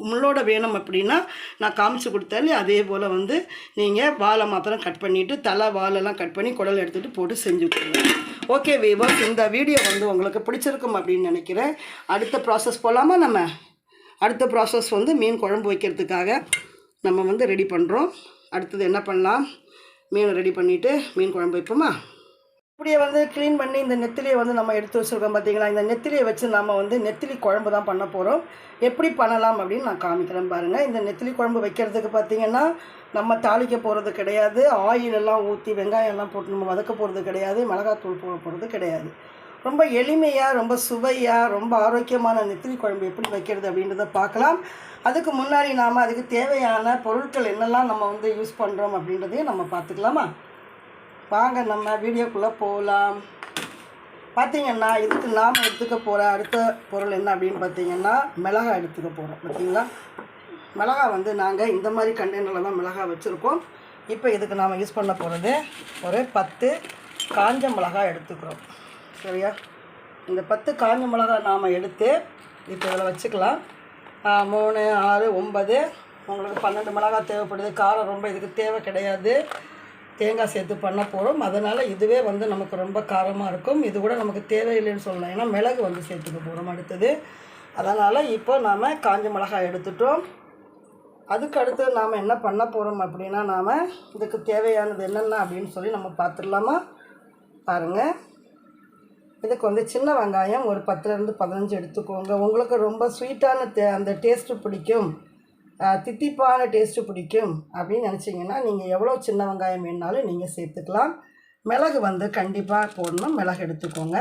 முள்ளோட வேணும் அப்படின்னா நான் காமிச்சு கொடுத்தாலே அதே போல் வந்து நீங்கள் வாழை மாத்திரம் கட் பண்ணிவிட்டு தலை வாலெல்லாம் கட் பண்ணி குடல் எடுத்துகிட்டு போட்டு செஞ்சு கொடுங்க. ஓகே வீவர்ஸ், இந்த வீடியோ வந்து உங்களுக்கு பிடிச்சிருக்கும் அப்படின்னு நினைக்கிறேன். அடுத்த ப்ராசஸ் போகலாமா? நம்ம அடுத்த ப்ராசஸ் வந்து மீன் குழம்பு வைக்கிறதுக்காக நம்ம வந்து ரெடி பண்ணுறோம். அடுத்தது என்ன பண்ணலாம், மீனை ரெடி பண்ணிவிட்டு மீன் குழம்பு வைப்போமா. இப்படியே வந்து க்ளீன் பண்ணி இந்த நெத்திலியை வந்து நம்ம எடுத்து வச்சுருக்கோம் பார்த்தீங்களா. இந்த நெத்திலியை வச்சு நம்ம வந்து நெத்திலி குழம்பு தான் பண்ண போகிறோம். எப்படி பண்ணலாம் அப்படின்னு நான் காமிக்கிறேன் பாருங்கள். இந்த நெத்திலி குழம்பு வைக்கிறதுக்கு பார்த்திங்கன்னா நம்ம தாளிக்க போகிறது கிடையாது, ஆயில் எல்லாம் ஊற்றி வெங்காயம் எல்லாம் போட்டு நம்ம வதக்க போகிறது கிடையாது, மிளகாத்தூள் போட போகிறது கிடையாது. ரொம்ப எளிமையாக, ரொம்ப சுவையாக, ரொம்ப ஆரோக்கியமான நெத்திலி குழம்பு எப்படி வைக்கிறது அப்படின்றத பார்க்கலாம். அதுக்கு முன்னாடி நாம் அதுக்கு தேவையான பொருட்கள் என்னெல்லாம் நம்ம வந்து யூஸ் பண்ணுறோம் அப்படின்றதையும் நம்ம பார்த்துக்கலாமா. வாங்க நம்ம வீடியோக்குள்ளே போகலாம். பார்த்திங்கன்னா இதுக்கு நாம் எடுத்துக்க போகிற அடுத்த பொருள் என்ன அப்படின்னு பார்த்திங்கன்னா மிளகாய் எடுத்துக்க போகிறோம். பார்த்திங்களா, மிளகாய் வந்து நாங்கள் இந்த மாதிரி கண்டெய்னரில் தான் மிளகாய் வச்சுருக்கோம். இப்போ இதுக்கு நாம் யூஸ் பண்ண போகிறது ஒரு 10 காஞ்ச மிளகாய் எடுத்துக்கிறோம். சரியா, இந்த 10 காஞ்ச மிளகாய் நாம் எடுத்து இப்போ இதில் வச்சுக்கலாம். 3, 6, 9 உங்களுக்கு 12 மிளகாய் தேவைப்படுது. காரம் ரொம்ப இதுக்கு தேவை கிடையாது, தேங்காய் சேர்த்து பண்ண போகிறோம். அதனால் இதுவே வந்து நமக்கு ரொம்ப காரமாக இருக்கும். இது கூட நமக்கு தேவையில்லைன்னு சொல்லலாம், ஏன்னா மிளகு வந்து சேர்த்துக்க போகிறோம் அடுத்தது. அதனால் இப்போ நாம் காஞ்ச மிளகாய் எடுத்துட்டோம். அதுக்கு அடுத்து நாம் என்ன பண்ண போகிறோம் அப்படின்னா, நாம் இதுக்கு தேவையானது என்னென்ன அப்படின்னு சொல்லி நம்ம பார்த்துடலாமா. பாருங்கள், இதுக்கு வந்து சின்ன வெங்காயம் ஒரு 10லேருந்து 15 எடுத்துக்கோங்க. உங்களுக்கு ரொம்ப ஸ்வீட்டான அந்த டேஸ்ட்டு பிடிக்கும், தித்திப்பான டேஸ்ட்டு பிடிக்கும் அப்படின்னு நினச்சிங்கன்னா நீங்கள் எவ்வளோ சின்ன வெங்காயம் வேணாலும் நீங்கள் சேர்த்துக்கலாம். மிளகு வந்து கண்டிப்பாக போடணும், மிளகு எடுத்துக்கோங்க.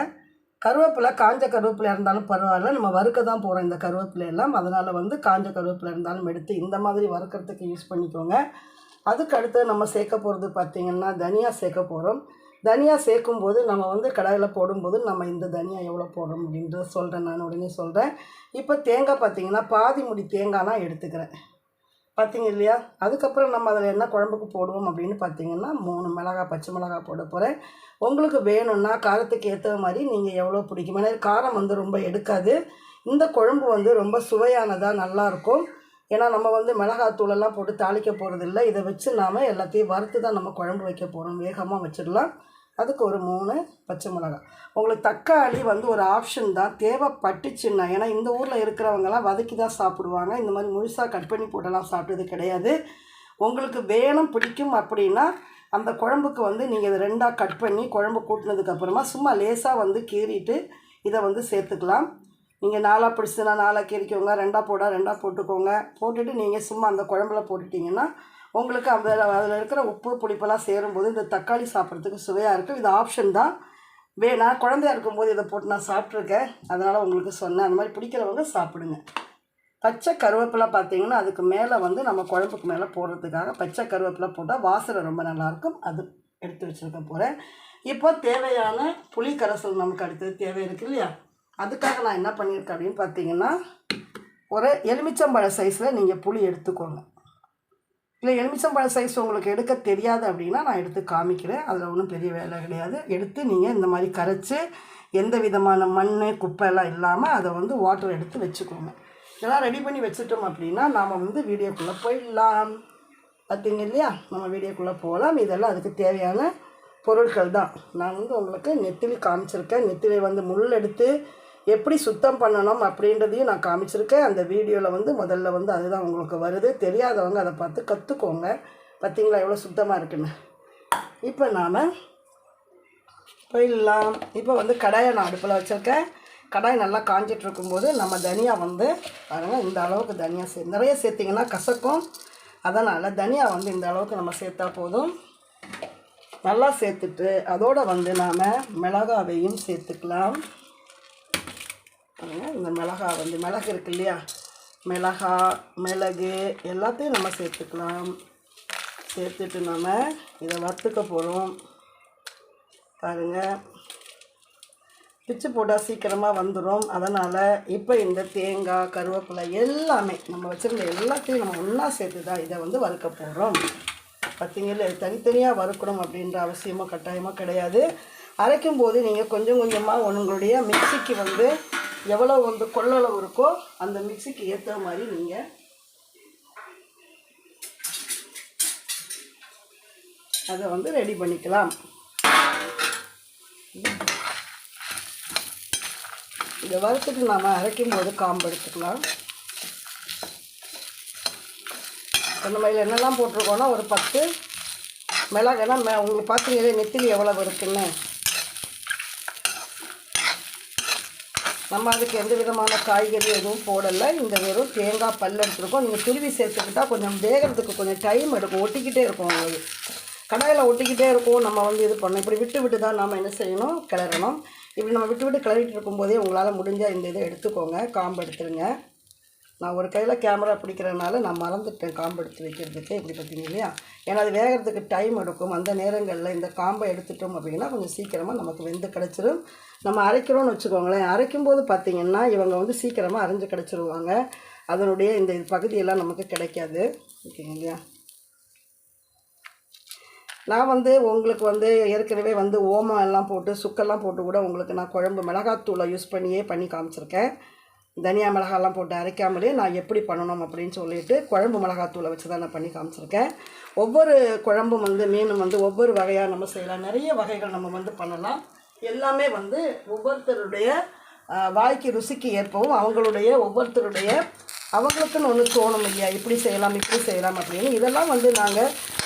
கருவேப்பிலை, காஞ்ச கருவேப்பிலை இருந்தாலும் பரவாயில்ல, நம்ம வறுக்க தான் போகிறோம் இந்த கருவேப்பிலையெல்லாம். அதனால் வந்து காஞ்ச கருவேப்பிலை இருந்தாலும் எடுத்து இந்த மாதிரி வறுக்கிறதுக்கு யூஸ் பண்ணிக்கோங்க. அதுக்கு அடுத்து நம்ம சேர்க்க போகிறது பார்த்திங்கன்னா தனியா சேர்க்க போகிறோம். தனியா சேர்க்கும்போது நம்ம வந்து கடாயில் போடும்போது நம்ம இந்த தனியா எவ்வளோ போடுறோம் அப்படின்றத சொல்கிறேன், நான் உடனே சொல்கிறேன். இப்போ தேங்காய் பார்த்திங்கன்னா பாதி முடி தேங்காய் நான் எடுத்துக்கிறேன், பார்த்திங்க இல்லையா. அதுக்கப்புறம் நம்ம அதில் என்ன குழம்புக்கு போடுவோம் அப்படின்னு பார்த்திங்கன்னா 3 மிளகாய், பச்சை மிளகாய் போட போகிறேன். உங்களுக்கு வேணும்னா காரத்துக்கு ஏற்ற மாதிரி நீங்கள் எவ்வளோ பிடிக்கும், ஏன்னா காரம் வந்து ரொம்ப எடுக்காது. இந்த குழம்பு வந்து ரொம்ப சுவையானதாக நல்லாயிருக்கும். ஏன்னா நம்ம வந்து மிளகாத்தூளெல்லாம் போட்டு தாளிக்க போகிறது இல்லை, இதை வச்சு நாம் எல்லாத்தையும் வறுத்து தான் நம்ம குழம்பு வைக்க போகிறோம். வேகமாக வச்சிடலாம். அதுக்கு ஒரு 3 பச்சை மிளகாய். உங்களுக்கு தக்காளி வந்து ஒரு ஆப்ஷன் தான், தேவைப்பட்டுச்சுன்னா. ஏன்னா இந்த ஊரில் இருக்கிறவங்கலாம் வதக்கி தான் சாப்பிடுவாங்க, இந்த மாதிரி முழுசாக கட் பண்ணி போட்டெல்லாம் சாப்பிட்டது கிடையாது. உங்களுக்கு வேணும் பிடிக்கும் அப்படின்னா அந்த குழம்புக்கு வந்து நீங்கள் இதை 2ஆக கட் பண்ணி குழம்பு கூட்டினதுக்கப்புறமா சும்மா லேசாக வந்து கீறிட்டு இதை வந்து சேர்த்துக்கலாம். நீங்கள் 4ஆக பிடிச்சதுன்னா 4ஆக கீறிக்கோங்க, 2ஆக போட 2ஆக போட்டுக்கோங்க. போட்டுட்டு நீங்கள் சும்மா அந்த குழம்புல போட்டுட்டிங்கன்னா உங்களுக்கு அதில் இருக்கிற உப்பு புளிப்பெல்லாம் சேரும்போது இந்த தக்காளி சாப்பிட்றதுக்கு சுவையாக இருக்கும். இது ஆப்ஷன் தான், நான் குழந்தையா இருக்கும்போது இதை போட்டு நான் சாப்பிட்ருக்கேன், அதனால் உங்களுக்கு சொன்னேன். அந்த மாதிரி பிடிக்கிறவங்க சாப்பிடுங்க. பச்சை கருவேப்பிலை பார்த்தீங்கன்னா அதுக்கு மேலே வந்து நம்ம குழம்புக்கு மேலே போடுறதுக்காக பச்சை கருவேப்பிலை போட்டால் வாசனை ரொம்ப நல்லாயிருக்கும். அது எடுத்து வச்சுருக்க போகிறேன். இப்போ தேவையான புளி கரைசல் நமக்கு அடுத்தது தேவை இருக்குது இல்லையா, அதுக்காக நான் என்ன பண்ணியிருக்கேன் அப்படின்னு பார்த்தீங்கன்னா, ஒரு எலுமிச்சம்பழ சைஸில் நீங்கள் புளி எடுத்துக்கோங்க. இல்லை எலுமிச்சம்பழ சைஸ் உங்களுக்கு எடுக்க தெரியாது அப்படின்னா நான் எடுத்து காமிக்கிறேன், அதில் ஒன்றும் பெரிய வேலை கிடையாது. எடுத்து நீங்கள் இந்த மாதிரி கரைச்சி எந்த விதமான மண் குப்பை எல்லாம் இல்லாமல் அதை வந்து வாட்டர் எடுத்து வச்சுக்கோங்க. இதெல்லாம் ரெடி பண்ணி வச்சுட்டோம் அப்படின்னா நாம் வந்து வீடியோக்குள்ளே போயிடலாம். பார்த்தீங்க இல்லையா, நம்ம வீடியோக்குள்ளே போகலாம். இதெல்லாம் அதுக்கு தேவையான பொருட்கள் தான். நான் வந்து உங்களுக்கு நெத்திலி காமிச்சிருக்கேன். நெத்திலி வந்து முள் எடுத்து எப்படி சுத்தம் பண்ணணும் அப்படின்றதையும் நான் காமிச்சிருக்கேன். அந்த வீடியோவில் வந்து முதல்ல வந்து அதுதான் உங்களுக்கு வருது. தெரியாதவங்க அதை பார்த்து கற்றுக்கோங்க. பார்த்தீங்களா எவ்வளோ சுத்தமாக இருக்குன்னு. இப்போ நாம் போயிடலாம். இப்போ வந்து கடாயை நான் அடுப்பில் வச்சுருக்கேன். கடாய் நல்லா காஞ்சிட்டு இருக்கும்போது நம்ம தனியா வந்து பாருங்கள், இந்த அளவுக்கு தனியா நிறைய சேர்த்திங்கன்னா கசக்கும். அதனால் தனியா வந்து இந்த அளவுக்கு நம்ம சேர்த்தா போதும். நல்லா சேர்த்துட்டு அதோடு வந்து நாம் மிளகாவையும் சேர்த்துக்கலாம். இந்த மிளகாய் வந்து மிளகு இருக்கு இல்லையா, மிளகு எல்லாத்தையும் நம்ம சேர்த்துக்கலாம். சேர்த்துட்டு நம்ம இதை வறுத்துக்க போகிறோம். பாருங்கள், பிச்சு போட்டால் சீக்கிரமாக வந்துடும். அதனால் இப்போ இந்த தேங்காய் கருவேப்பிலை எல்லாமே நம்ம வச்சுருந்த எல்லாத்தையும் நம்ம ஒன்றா சேர்த்து தான் இதை வந்து வறுக்க போகிறோம். பார்த்தீங்களா, தனித்தனியாக வறுக்கணும் அப்படின்ற அவசியமாக கட்டாயமாக கிடையாது. அரைக்கும் போது நீங்கள் கொஞ்சம் கொஞ்சமாக உங்களுடைய மிக்சிக்கு வந்து எவ்வளோ வந்து கொள்ளளவு இருக்கோ அந்த மிக்சிக்கு ஏற்ற மாதிரி நீங்கள் அதை வந்து ரெடி பண்ணிக்கலாம். இதை வறுத்துட்டு நாம் அரைக்கும்போது காம்பு எடுத்துக்கலாம். அந்த மாதிரி என்னெல்லாம் போட்டிருக்கோன்னா ஒரு 10 மிளகு. ஏன்னா உங்களுக்கு பார்த்தீங்களே நெத்திலி எவ்வளோ இருக்குன்னு. நம்ம அதுக்கு எந்த விதமான காய்கறி எதுவும் போடலை. இந்த வெறும் தேங்காய் பல் எடுத்துருக்கோம். நீங்கள் துருவி சேர்த்துக்கிட்டால் கொஞ்சம் வேகிறதுக்கு கொஞ்சம் டைம் எடுக்கும். ஒட்டிக்கிட்டே இருக்கும், உங்களுக்கு கடாயில் ஒட்டிக்கிட்டே இருக்கும். நம்ம வந்து இது பண்ணணும். இப்படி விட்டு தான் நாம் என்ன செய்யணும், கிளறணும். இப்படி நம்ம விட்டு கிளறிட்டு இருக்கும்போதே உங்களால் முடிஞ்சால் இந்த இதை எடுத்துக்கோங்க, காம்பு எடுத்துருங்க. நான் ஒரு கையில் கேமரா பிடிக்கிறதுனால நான் மறந்துட்டேன் காம்பு எடுத்து வைக்கிறதுக்கு. இப்படி பார்த்தீங்க இல்லையா, ஏன்னா அது வேகிறதுக்கு டைம் எடுக்கும். அந்த நேரங்களில் இந்த காம்பை எடுத்துட்டோம் அப்படின்னா கொஞ்சம் சீக்கிரமாக நமக்கு வெந்து கிடச்சிரும். நம்ம அரைக்கிறோன்னு வச்சுக்கோங்களேன், அரைக்கும்போது பார்த்திங்கன்னா இவங்க வந்து சீக்கிரமாக அரைஞ்சு கிடச்சிருவாங்க. அதனுடைய இந்த பகுதியெல்லாம் நமக்கு கிடைக்காது. ஓகேங்க இல்லையா. நான் வந்து உங்களுக்கு வந்து ஏற்கனவே வந்து ஓமம் எல்லாம் போட்டு சுக்கெல்லாம் போட்டு கூட உங்களுக்கு நான் குழம்பு மிளகாத்தூளை யூஸ் பண்ணி காமிச்சிருக்கேன். தனியா மிளகாலாம் போட்டு அரைக்காமலே நான் எப்படி பண்ணணும் அப்படின்னு சொல்லிட்டு குழம்பு மிளகாத்தூளை வச்சு தான் நான் பண்ணி காமிச்சிருக்கேன். ஒவ்வொரு குழம்பும் வந்து மீனும் வந்து ஒவ்வொரு வகையாக நம்ம செய்யலாம். நிறைய வகைகள் நம்ம வந்து பண்ணலாம். எல்லாமே வந்து ஒவ்வொருத்தருடைய வாய்க்கு ருசிக்கு ஏற்பவும் ஒவ்வொருத்தருடைய அவங்களுக்குன்னு ஒன்று தோணும் இல்லையா, இப்படி செய்யலாம் அப்படின்னு. இதெல்லாம் வந்து நாங்கள்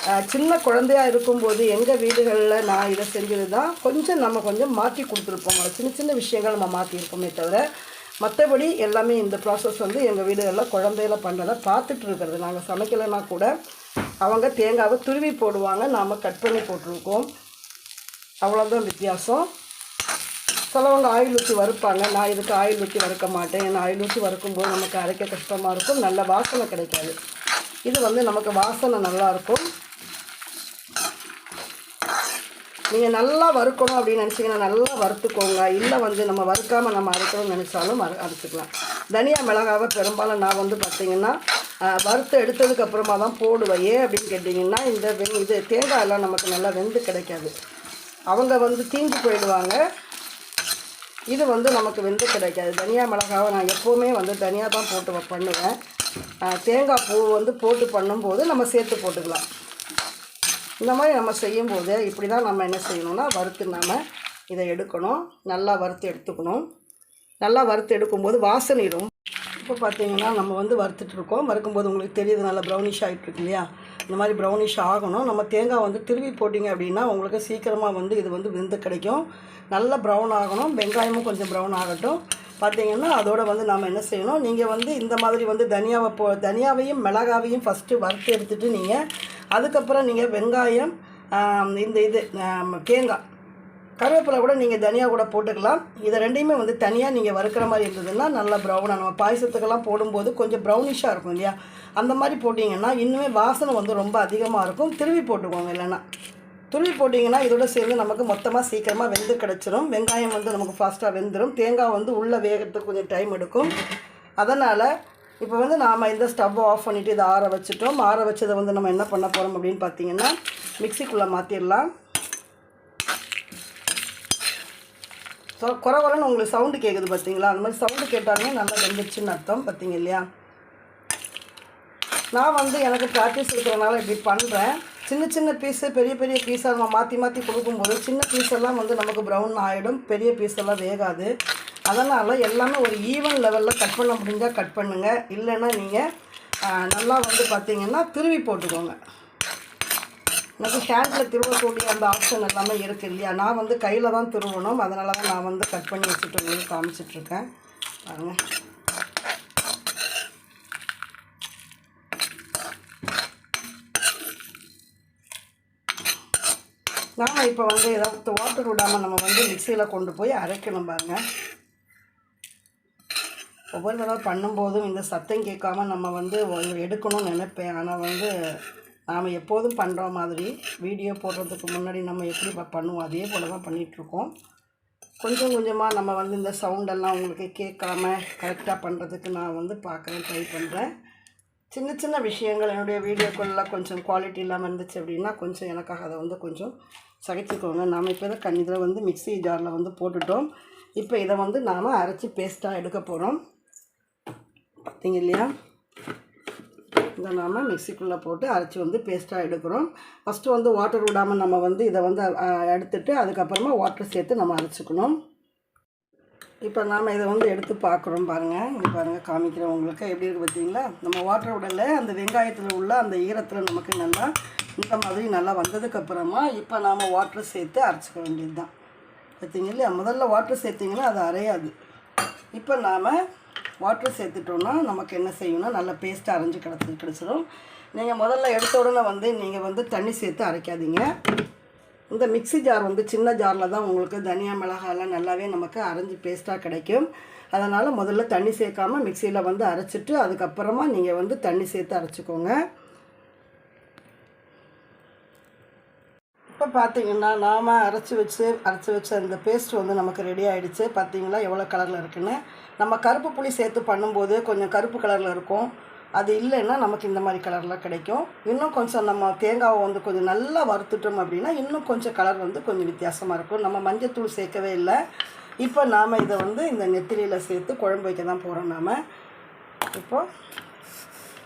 சின்ன குழந்தையாக இருக்கும்போது எங்கள் வீடுகளில் நான் இதை செஞ்சது தான். கொஞ்சம் மாற்றி கொடுத்துருப்போம். சின்ன சின்ன விஷயங்கள் நம்ம மாற்றிருப்போமே தவிர மற்றபடி எல்லாமே இந்த ப்ராசஸ் வந்து எங்கள் வீடுகளில் குழந்தையில பண்ணுறதை பார்த்துட்டு இருக்கிறது. நாங்கள் சமைக்கலைன்னா கூட அவங்க தேங்காவை துருவி போடுவாங்க, நாம் கட் பண்ணி போட்டிருக்கோம். அவ்வளோதான் வித்தியாசம். சிலவங்க ஆயில் ஊற்றி வறுப்பாங்க. நான் இதுக்கு ஆயில் ஊற்றி வறுக்க மாட்டேன். ஏன்னா ஆயில் ஊற்றி வறுக்கும்போது நமக்கு அரைக்க கஷ்டமாக இருக்கும், நல்ல வாசனை கிடைக்காது. இது வந்து நமக்கு வாசனை நல்லாயிருக்கும். நீங்கள் நல்லா வறுக்கணும் அப்படின்னு நினச்சிங்கன்னா நல்லா வறுத்துக்கோங்க. இல்லை வந்து நம்ம வறுக்காமல் நம்ம அரைக்கணும்னு நினச்சாலும் அரைச்சிக்கலாம். தனியா மிளகாவை பெரும்பாலும் நான் வந்து பார்த்திங்கன்னா வறுத்து எடுத்ததுக்கப்புறமா தான் போடுவேன். ஏன் அப்படின்னு கேட்டிங்கன்னா இது தேங்காயெல்லாம் நமக்கு நல்லா வெந்து கிடைக்காது. அவங்க வந்து தீஞ்சு போயிடுவாங்க. இது வந்து நமக்கு வெந்து கிடைக்காது. தனியா மிளகாவை நான் எப்போவுமே வந்து தனியாக தான் போட்டு பண்ணுவேன். தேங்காய் பூ வந்து போட்டு பண்ணும்போது நம்ம சேர்த்து போட்டுக்கலாம். இந்த மாதிரி நம்ம செய்யும்போது இப்படி தான் நம்ம என்ன செய்யணும்னா வறுத்து நாம் இதை எடுக்கணும். நல்லா வறுத்து எடுத்துக்கணும். நல்லா வறுத்து எடுக்கும்போது வாசனை ரொம்ப. இப்போ பார்த்திங்கன்னா நம்ம வந்து வறுத்துட்ருக்கோம். வறுக்கும்போது உங்களுக்கு தெரியுது நல்லா ப்ரௌனிஷ் ஆகிட்டுருக்கு இல்லையா. இந்த மாதிரி ப்ரௌனிஷ் ஆகணும். நம்ம தேங்காய் வந்து திருவி போட்டிங்க அப்படின்னா உங்களுக்கு சீக்கிரமாக வந்து இது வந்து வெந்து கிடைக்கும். நல்லா ப்ரௌன் ஆகணும். வெங்காயமும் கொஞ்சம் ப்ரௌன் ஆகட்டும். பார்த்திங்கன்னா அதோடு வந்து நாம் என்ன செய்யணும், நீங்கள் வந்து இந்த மாதிரி வந்து தனியாவையும் மிளகாவையும் ஃபஸ்ட்டு வறுத்து எடுத்துகிட்டு நீங்கள் அதுக்கப்புறம் நீங்கள் வெங்காயம் தேங்காய் கருவேப்பிலை கூட நீங்கள் தனியா கூட போட்டுக்கலாம். இதை ரெண்டையுமே வந்து தனியாக நீங்கள் வறுக்கிற மாதிரி இருந்ததுன்னா நல்லா ப்ரௌனாக, நம்ம பாயசத்துக்கெல்லாம் போடும்போது கொஞ்சம் ப்ரௌனிஷாக இருக்கும் இல்லையா, அந்த மாதிரி போட்டிங்கன்னா இன்னுமே வாசனை வந்து ரொம்ப அதிகமாக இருக்கும். திருவி போட்டுக்கோங்க. இல்லைன்னா துருவி போட்டிங்கன்னா இதோட சேர்ந்து நமக்கு மொத்தமாக சீக்கிரமாக வெந்து கிடச்சிரும். வெங்காயம் வந்து நமக்கு ஃபாஸ்ட்டாக வெந்துடும். தேங்காய் வந்து உள்ளே வேகிறதுக்கு கொஞ்சம் டைம் எடுக்கும். அதனால் இப்போ வந்து நாம் இந்த ஸ்டவ்வை ஆஃப் பண்ணிவிட்டு இதை ஆற வச்சுட்டோம். ஆற வச்சதை வந்து நம்ம என்ன பண்ண போகிறோம் அப்படின்னு பார்த்தீங்கன்னா மிக்சிக்குள்ளே மாற்றிடலாம். ஸோ குறவரன்னு உங்களுக்கு சவுண்டு கேட்குது பார்த்தீங்களா, அந்த மாதிரி சவுண்டு கேட்டாலுமே நல்லா வெந்துடுச்சுன்னு அர்த்தம். பார்த்தீங்க இல்லையா, நான் வந்து எனக்கு ப்ராக்டிஸ் இருக்கிறனால இப்படி பண்ணுறேன். சின்ன சின்ன பீஸு பெரிய பெரிய பீஸாக நம்ம மாற்றி மாற்றி கொடுக்கும்போது சின்ன பீஸெல்லாம் வந்து நமக்கு ப்ரௌன் ஆகிடும், பெரிய பீஸெல்லாம் வேகாது. அதனால் எல்லாமே ஒரு ஈவன் லெவலில் கட் பண்ண முடிஞ்சால் கட் பண்ணுங்கள். இல்லைன்னா நீங்கள் நல்லா வந்து பார்த்திங்கன்னா திருவி போட்டுக்கோங்க. எனக்கு ஹேண்டில் திருவக்கூடிய அந்த ஆப்ஷன் எல்லாமே இருக்குது இல்லையா, நான் வந்து கையில் தான் திருவணும். அதனால தான் நான் வந்து கட் பண்ணி வச்சுட்டு உங்களுக்கு காமிச்சிட்ருக்கேன். பாருங்கள், நாம் இப்போ வந்து ஏதாவது வாட்டர் விடாமல் நம்ம வந்து மிக்சியில் கொண்டு போய் அரைக்கணும். பாருங்கள், ஒவ்வொரு தடவை பண்ணும்போதும் இந்த சத்தம் கேட்காம நம்ம வந்து எடுக்கணும்னு நினைப்பேன். ஆனால் வந்து நாம் எப்போதும் பண்ணுற மாதிரி வீடியோ போடுறதுக்கு முன்னாடி நம்ம எப்படி பண்ணுவோம் அதே போல் தான் பண்ணிகிட்ருக்கோம். கொஞ்சம் கொஞ்சமாக நம்ம வந்து இந்த சவுண்டெல்லாம் உங்களுக்கு கேட்காம கரெக்டாக பண்ணுறதுக்கு நான் வந்து பார்க்குறேன், ட்ரை பண்ணுறேன். சின்ன சின்ன விஷயங்கள் என்னுடைய வீடியோக்குள்ளே கொஞ்சம் குவாலிட்டி இல்லாமல் இருந்துச்சு அப்படின்னா கொஞ்சம் எனக்காக அதை வந்து கொஞ்சம் சகிச்சுக்கோங்க. நாம் இப்போ தான் இதில் வந்து மிக்ஸி ஜாரில் வந்து போட்டுட்டோம். இப்போ இதை வந்து நாம் அரைச்சி பேஸ்ட்டாக எடுக்க போகிறோம். பார்த்தீங்க இல்லையா, இதை நாம் மிக்சிக்குள்ளே போட்டு அரைச்சி வந்து பேஸ்ட்டாக எடுக்கிறோம். ஃபஸ்ட்டு வந்து வாட்டர் விடாமல் நம்ம வந்து இதை வந்து எடுத்துட்டு அதுக்கப்புறமா வாட்டர் சேர்த்து நம்ம அரைச்சிக்கணும். இப்போ நாம் இதை வந்து எடுத்து பார்க்குறோம். பாருங்கள், இங்கே பாருங்கள், காமிக்கிறேன் உங்களுக்கு எப்படி இருக்குது பார்த்தீங்களா. நம்ம வாட்டர் விடலை, அந்த வெங்காயத்தில் உள்ள அந்த ஈரத்தில் நமக்கு நல்லா இந்த மாதிரி நல்லா வந்ததுக்கப்புறமா இப்போ நாம் வாட்டர் சேர்த்து அரைச்சிக்க வேண்டியது தான். பார்த்தீங்க இல்லையா, முதல்ல வாட்டர் சேர்த்திங்கன்னா அது அரையாது. இப்போ நாம் வாட்டர் சேர்த்துட்டோன்னா நமக்கு என்ன செய்யணும்னா நல்லா பேஸ்ட்டாக அரைஞ்சி கிடச்சிடும். நீங்கள் முதல்ல எடுத்த உடனே வந்து நீங்கள் வந்து தண்ணி சேர்த்து அரைக்காதீங்க. இந்த மிக்ஸி ஜார் வந்து சின்ன ஜாரில் தான் உங்களுக்கு தனியா மிளகாயெல்லாம் நல்லாவே நமக்கு அரைஞ்சி பேஸ்ட்டாக கிடைக்கும். அதனால் முதல்ல தண்ணி சேர்க்காமல் மிக்சியில் வந்து அரைச்சிட்டு அதுக்கப்புறமா நீங்கள் வந்து தண்ணி சேர்த்து அரைச்சிக்கோங்க. இப்போ பார்த்தீங்கன்னா நாம் அரைச்சி வச்ச அந்த பேஸ்ட் வந்து நமக்கு ரெடி ஆகிடுச்சு. பார்த்தீங்களா எவ்வளோ கலரில் இருக்குன்னு. நம்ம கருப்பு புளி சேர்த்து பண்ணும்போது கொஞ்சம் கருப்பு கலரில் இருக்கும், அது இல்லைன்னா நமக்கு இந்த மாதிரி கலரில் கிடைக்கும். இன்னும் கொஞ்சம் நம்ம தேங்காவை வந்து கொஞ்சம் நல்லா வறுத்துட்டோம் அப்படின்னா இன்னும் கொஞ்சம் கலர் வந்து கொஞ்சம் வித்தியாசமாக இருக்கும். நம்ம மஞ்சத்தூள் சேர்க்கவே இல்லை. இப்போ நாம் இதை வந்து இந்த நெத்திலியில் சேர்த்து குழம்பு வைக்க தான் போகிறோம். நாம் இப்போது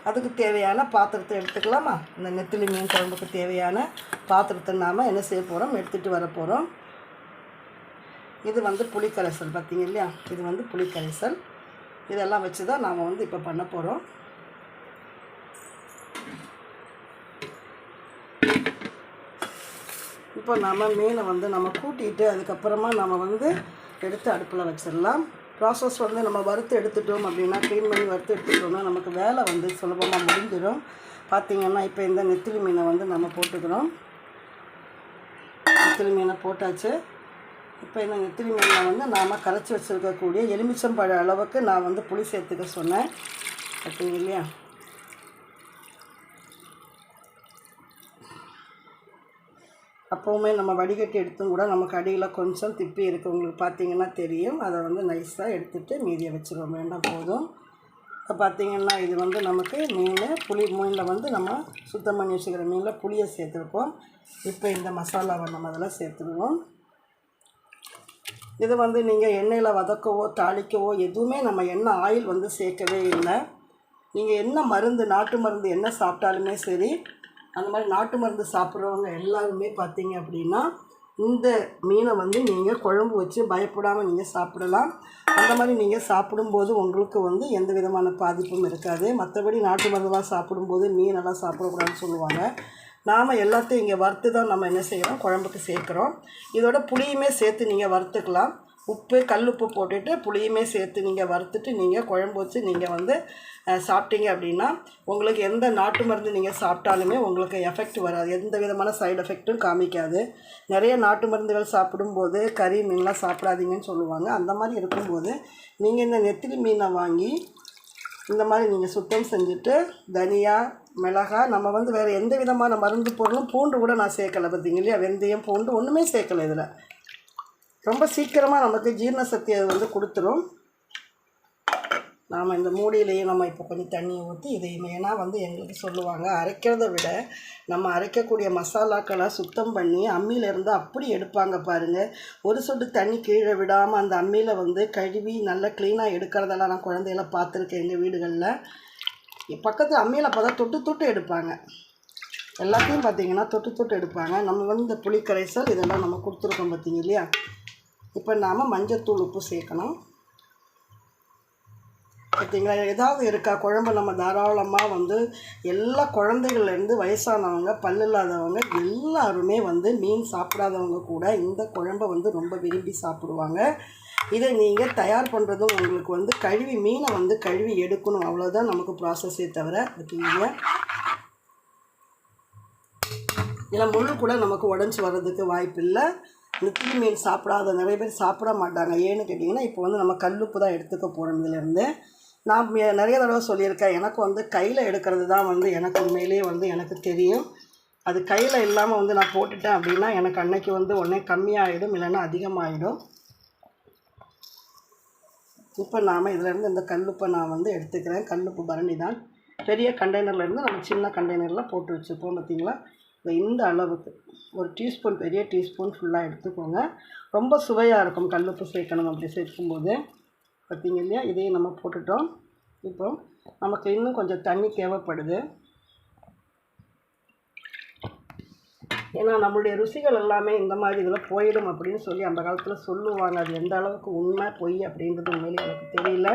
அதுக்கு தேவையான பாத்திரத்தை எடுத்துக்கலாமா. இந்த நெத்திலி மீன் குழம்புக்கு தேவையான பாத்திரத்தை நாம் என்ன செய்ய போகிறோம், எடுத்துகிட்டு வர போகிறோம். இது வந்து புளிக்கரைசல். பார்த்தீங்க இல்லையா, இது வந்து புளிக்கரைசல். இதெல்லாம் வச்சு தான் நாம் வந்து இப்போ பண்ண போகிறோம். இப்போ நம்ம மீனை வந்து நம்ம கூட்டிகிட்டு அதுக்கப்புறமா நம்ம வந்து எடுத்து அடுப்பில் வச்சிடலாம். ப்ராசஸ் வந்து நம்ம வறுத்து எடுத்துட்டோம் அப்படின்னா, க்ளீன் பண்ணி வறுத்து எடுத்துட்டோம்னா நமக்கு வேலை வந்து சுலபமாக முடிஞ்சிடும். பார்த்திங்கன்னா இப்போ இந்த நெத்திலி மீனை வந்து நம்ம போட்டுக்கிறோம். நெத்திலி மீனை போட்டாச்சு. இப்போ இந்த நெத்திலி மீனை வந்து நாம் கரைச்சி வச்சுருக்கக்கூடிய எலுமிச்சம்பழ அளவுக்கு நான் வந்து புளி சேர்த்துக்க சொன்னேன். பார்த்தீங்க இல்லையா, அப்போவுமே நம்ம வடிகட்டி எடுத்தும் கூட நமக்கு அடியில் கொஞ்சம் திப்பி இருக்குது, உங்களுக்கு பார்த்தீங்கன்னா தெரியும். அதை வந்து நைஸாக எடுத்துகிட்டு மீதியை வச்சுருவோம், வேண்டாம் போதும். இப்போ பார்த்திங்கன்னா இது வந்து நமக்கு மீனில் வந்து நம்ம சுத்தம் பண்ணி வச்சுக்கிற மீனில் புளியை சேர்த்துருக்கோம். இப்போ இந்த மசாலாவை நம்ம அதில் சேர்த்துடுவோம். இது வந்து நீங்கள் எண்ணெயில் வதக்கவோ தாளிக்கவோ எதுவுமே நம்ம எண்ணெய் ஆயில் வந்து சேர்க்கவே இல்லை. நீங்கள் என்ன மருந்து, நாட்டு மருந்து என்ன சாப்பிட்டாலுமே சரி, அந்த மாதிரி நாட்டு மருந்து சாப்பிட்றவங்க எல்லாருமே பார்த்தீங்க அப்படின்னா இந்த மீனை வந்து நீங்கள் குழம்பு வச்சு பயப்படாமல் நீங்கள் சாப்பிடலாம். அந்த மாதிரி நீங்கள் சாப்பிடும்போது உங்களுக்கு வந்து எந்த விதமான பாதிப்பும் இருக்காது. மற்றபடி நாட்டு மருந்தெல்லாம் சாப்பிடும்போது மீனெல்லாம் சாப்பிடக்கூடாதுன்னு சொல்லுவாங்க. நாம் எல்லாத்தையும் இங்கே வறுத்து தான் நம்ம என்ன செய்கிறோம், குழம்புக்கு சேர்க்குறோம். இதோட புளியுமே சேர்த்து நீங்கள் வறுத்துக்கலாம். உப்பு கல்லுப்பு போட்டுட்டு புளியுமே சேர்த்து நீங்கள் வறுத்துட்டு நீங்கள் குழம்பு வச்சு நீங்கள் வந்து சாப்பிட்டீங்க அப்படின்னா உங்களுக்கு எந்த நாட்டு மருந்து நீங்கள் சாப்பிட்டாலுமே உங்களுக்கு எஃபெக்ட் வராது, எந்த விதமான சைடு எஃபெக்ட்டும் காமிக்காது. நிறைய நாட்டு மருந்துகள் சாப்பிடும்போது கறி மீன்லாம் சாப்பிடாதீங்கன்னு சொல்லுவாங்க. அந்த மாதிரி இருக்கும்போது நீங்கள் இந்த நெத்திலி மீனை வாங்கி இந்த மாதிரி நீங்கள் சுத்தம் செஞ்சுட்டு தனியா மிளகாய், நம்ம வந்து வேறு எந்த விதமான மருந்து பொருளும், பூண்டு கூட நான் சேர்க்கலை பார்த்தீங்க இல்லையா, வெந்தயம் பூண்டு ஒன்றுமே சேர்க்கலை. இதில் ரொம்ப சீக்கிரமாக நமக்கு ஜீரண சக்தியை வந்து கொடுத்துரும். நாம் இந்த மூடியிலேயே நம்ம இப்போ கொஞ்சம் தண்ணியை ஊற்றி இதை மெயினாக வந்து எங்களுக்கு சொல்லுவாங்க, அரைக்கிறத விட நம்ம அரைக்கக்கூடிய மசாலாக்களை சுத்தம் பண்ணி அம்மியிலேருந்து அப்படி எடுப்பாங்க பாருங்கள். ஒரு சொட்டு தண்ணி கீழே விடாமல் அந்த அம்மியில் வந்து கழுவி நல்லா க்ளீனாக எடுக்கிறதெல்லாம் நான் குழந்தையெல்லாம் பார்த்துருக்கேன் எங்கள் வீடுகளில். பக்கத்து அம்மியில் அப்போ தான் தொட்டு தொட்டு எடுப்பாங்க, எல்லாத்தையும் பார்த்திங்கன்னா தொட்டு தொட்டு எடுப்பாங்க. நம்ம வந்து இந்த புளி கரைசல் இதெல்லாம் நம்ம கொடுத்துருக்கோம் பார்த்திங்க இல்லையா. இப்போ நாம் மஞ்சத்தூள் உப்பு சேர்க்கணும் பார்த்திங்களா. ஏதாவது இருக்கா குழம்பு நம்ம தாராளமாக வந்து எல்லா குழந்தைகள்லேருந்து வயசானவங்க பல்லு இல்லாதவங்க எல்லாருமே வந்து மீன் சாப்பிடாதவங்க கூட இந்த குழம்பை வந்து ரொம்ப விரும்பி சாப்பிடுவாங்க. இதை நீங்கள் தயார் பண்ணுறதும் உங்களுக்கு வந்து கழுவி மீனை வந்து கழுவி எடுக்கணும், அவ்வளோதான் நமக்கு ப்ராசஸே தவிர பார்த்திங்க. இல்லை முள் கூட நமக்கு உடஞ்சி வர்றதுக்கு வாய்ப்பு இல்லை. நெத்திலி மீன் சாப்பிடாத நிறைய பேர் சாப்பிட மாட்டாங்க. ஏன்னு கேட்டிங்கன்னா இப்போ வந்து நம்ம கல்லுப்பு தான் எடுத்துக்க போகிறோம். இதிலேருந்து நான் நிறைய தடவை சொல்லியிருக்கேன், எனக்கு வந்து கையில் எடுக்கிறது தான் வந்து எனக்கு உண்மையிலேயே வந்து எனக்கு தெரியும். அது கையில் இல்லாமல் வந்து நான் போட்டுட்டேன் அப்படின்னா எனக்கு அன்னைக்கு வந்து உடனே கம்மியாகிடும், இல்லைன்னா அதிகமாகிடும். இப்போ நாம் இதிலேருந்து இந்த கல்லுப்பை நான் வந்து எடுத்துக்கிறேன். கல்லுப்பு பரணி தான், பெரிய கண்டெய்னர்லேருந்து நம்ம சின்ன கண்டெய்னரில் போட்டு வச்சுப்போம் பார்த்திங்களா. இந்த அளவுக்கு ஒரு டீஸ்பூன், பெரிய டீஸ்பூன் ஃபுல்லாக எடுத்துக்கோங்க. ரொம்ப சுவையாக இருக்கும் கல்லுப்பு சேர்க்கணும். அப்படி சேர்க்கும்போது பார்த்திங்க இல்லையா, இதையும் நம்ம போட்டுட்டோம். இப்போ நமக்கு இன்னும் கொஞ்சம் தண்ணி தேவைப்படுது. ஏன்னா நம்மளுடைய ருசிகள் எல்லாமே இந்த மாதிரி இதில் போயிடும் அப்படின்னு சொல்லி அந்த காலத்தில் சொல்லுவாங்க. அது எந்த அளவுக்கு உண்மை பொய் அப்படின்றது உண்மையிலே எனக்கு தெரியல.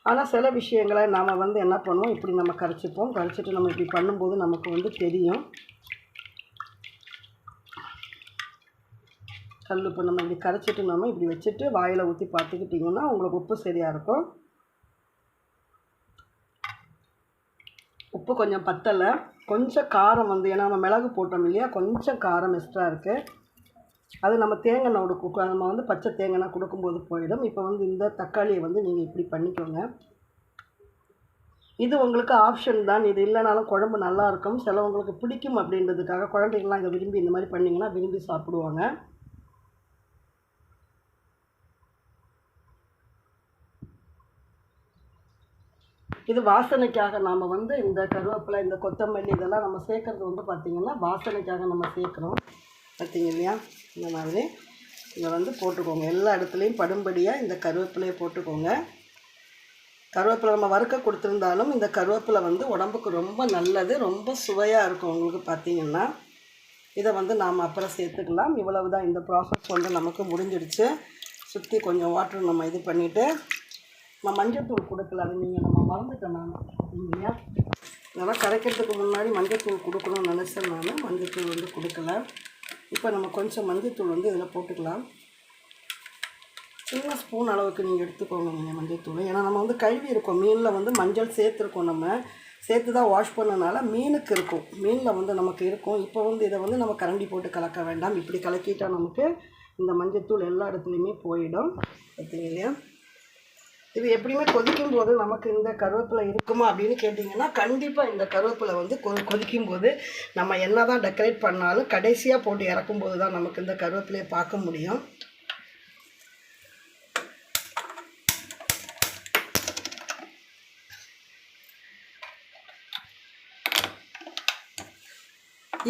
ஆனால் சில விஷயங்களை நாம் வந்து என்ன பண்ணுவோம், இப்படி நம்ம கரைச்சிப்போம். கரைச்சிட்டு நம்ம இப்படி பண்ணும்போது நமக்கு வந்து தெரியும். கல்லுப்பு நம்ம இப்படி கரைச்சிட்டு நம்ம இப்படி வச்சுட்டு வாயில் ஊற்றி பார்த்துக்கிட்டிங்கன்னா உங்களுக்கு உப்பு சரியாக இருக்கும். உப்பு கொஞ்சம் பத்தலை, கொஞ்சம் காரம் வந்து ஏன்னா நம்ம மிளகு போட்டோம் இல்லையா, கொஞ்சம் காரம் எக்ஸ்ட்ரா இருக்குது. அது நம்ம தேங்காய் நம்ம வந்து பச்சை தேங்காய் கொடுக்கும்போது போயிடும். இப்போ வந்து இந்த தக்காளியை வந்து நீங்கள் இப்படி பண்ணிக்கோங்க. இது உங்களுக்கு ஆப்ஷன் தான், இது இல்லைனாலும் குழம்பு நல்லாயிருக்கும். சிலவங்களுக்கு பிடிக்கும் அப்படின்றதுக்காக குழந்தைகள்லாம் இதை விரும்பி இந்த மாதிரி பண்ணிங்கன்னா விரும்பி சாப்பிடுவாங்க. இது வாசனைக்காக நாம் வந்து இந்த கருவேப்பிலை, இந்த கொத்தமல்லி இதெல்லாம் நம்ம சேர்க்குறது வந்து பார்த்திங்கன்னா வாசனைக்காக நம்ம சேர்க்குறோம் பார்த்திங்க இல்லையா. இந்த மாதிரி இதை வந்து போட்டுக்கோங்க, எல்லா இடத்துலையும் படும்படியாக இந்த கருவேப்பிலையை போட்டுக்கோங்க. கருவேப்பிலை நம்ம வறுக்க கொடுத்துருந்தாலும் இந்த கருவேப்பிலை வந்து உடம்புக்கு ரொம்ப நல்லது, ரொம்ப சுவையாக இருக்கும் உங்களுக்கு பார்த்திங்கன்னா. இதை வந்து நாம் அப்புறம் சேர்த்துக்கலாம். இவ்வளவு தான், இந்த ப்ராசஸ் வந்து நமக்கு முடிஞ்சிடுச்சு. சுற்றி கொஞ்சம் வாட்டர் நம்ம இது பண்ணிவிட்டு நம்ம மஞ்சத்தூள் கொடுக்கல, அது நீங்கள் நம்ம மறந்துட்டேன் நான் இல்லையா. இதெல்லாம் கரைக்கிறதுக்கு முன்னாடி மஞ்சத்தூள் கொடுக்கணும்னு நினச்சேன் நான், மஞ்சத்தூள் வந்து கொடுக்கல. இப்போ நம்ம கொஞ்சம் மஞ்சத்தூள் வந்து இதில் போட்டுக்கலாம். சின்ன ஸ்பூன் அளவுக்கு நீங்கள் எடுத்துக்கோங்க நீங்கள் மஞ்சத்தூள். ஏன்னா நம்ம வந்து கழுவி இருக்கோம், மீனில் வந்து மஞ்சள் சேர்த்துருக்கோம், நம்ம சேர்த்து தான் வாஷ் பண்ணனால மீனுக்கு இருக்கும், மீனில் வந்து நமக்கு இருக்கும். இப்போ வந்து இதை வந்து நம்ம கரண்டி போட்டு கலக்க வேண்டாம், இப்படி கலக்கிட்டால் நமக்கு இந்த மஞ்சத்தூள் எல்லா இடத்துலையுமே போயிடும் பார்த்தீங்க இல்லையா. இது எப்படியுமே கொதிக்கும் போது நமக்கு இந்த கருவேப்பிலை இருக்குமா அப்படின்னு கேட்டிங்கன்னா கண்டிப்பாக இந்த கருவேப்பிலை வந்து கொதிக்கும் போது நம்ம என்ன தான் டெக்கரேட் பண்ணாலும் கடைசியாக போட்டு இறக்கும்போது தான் நமக்கு இந்த கருவேப்பிலையை பார்க்க முடியும்.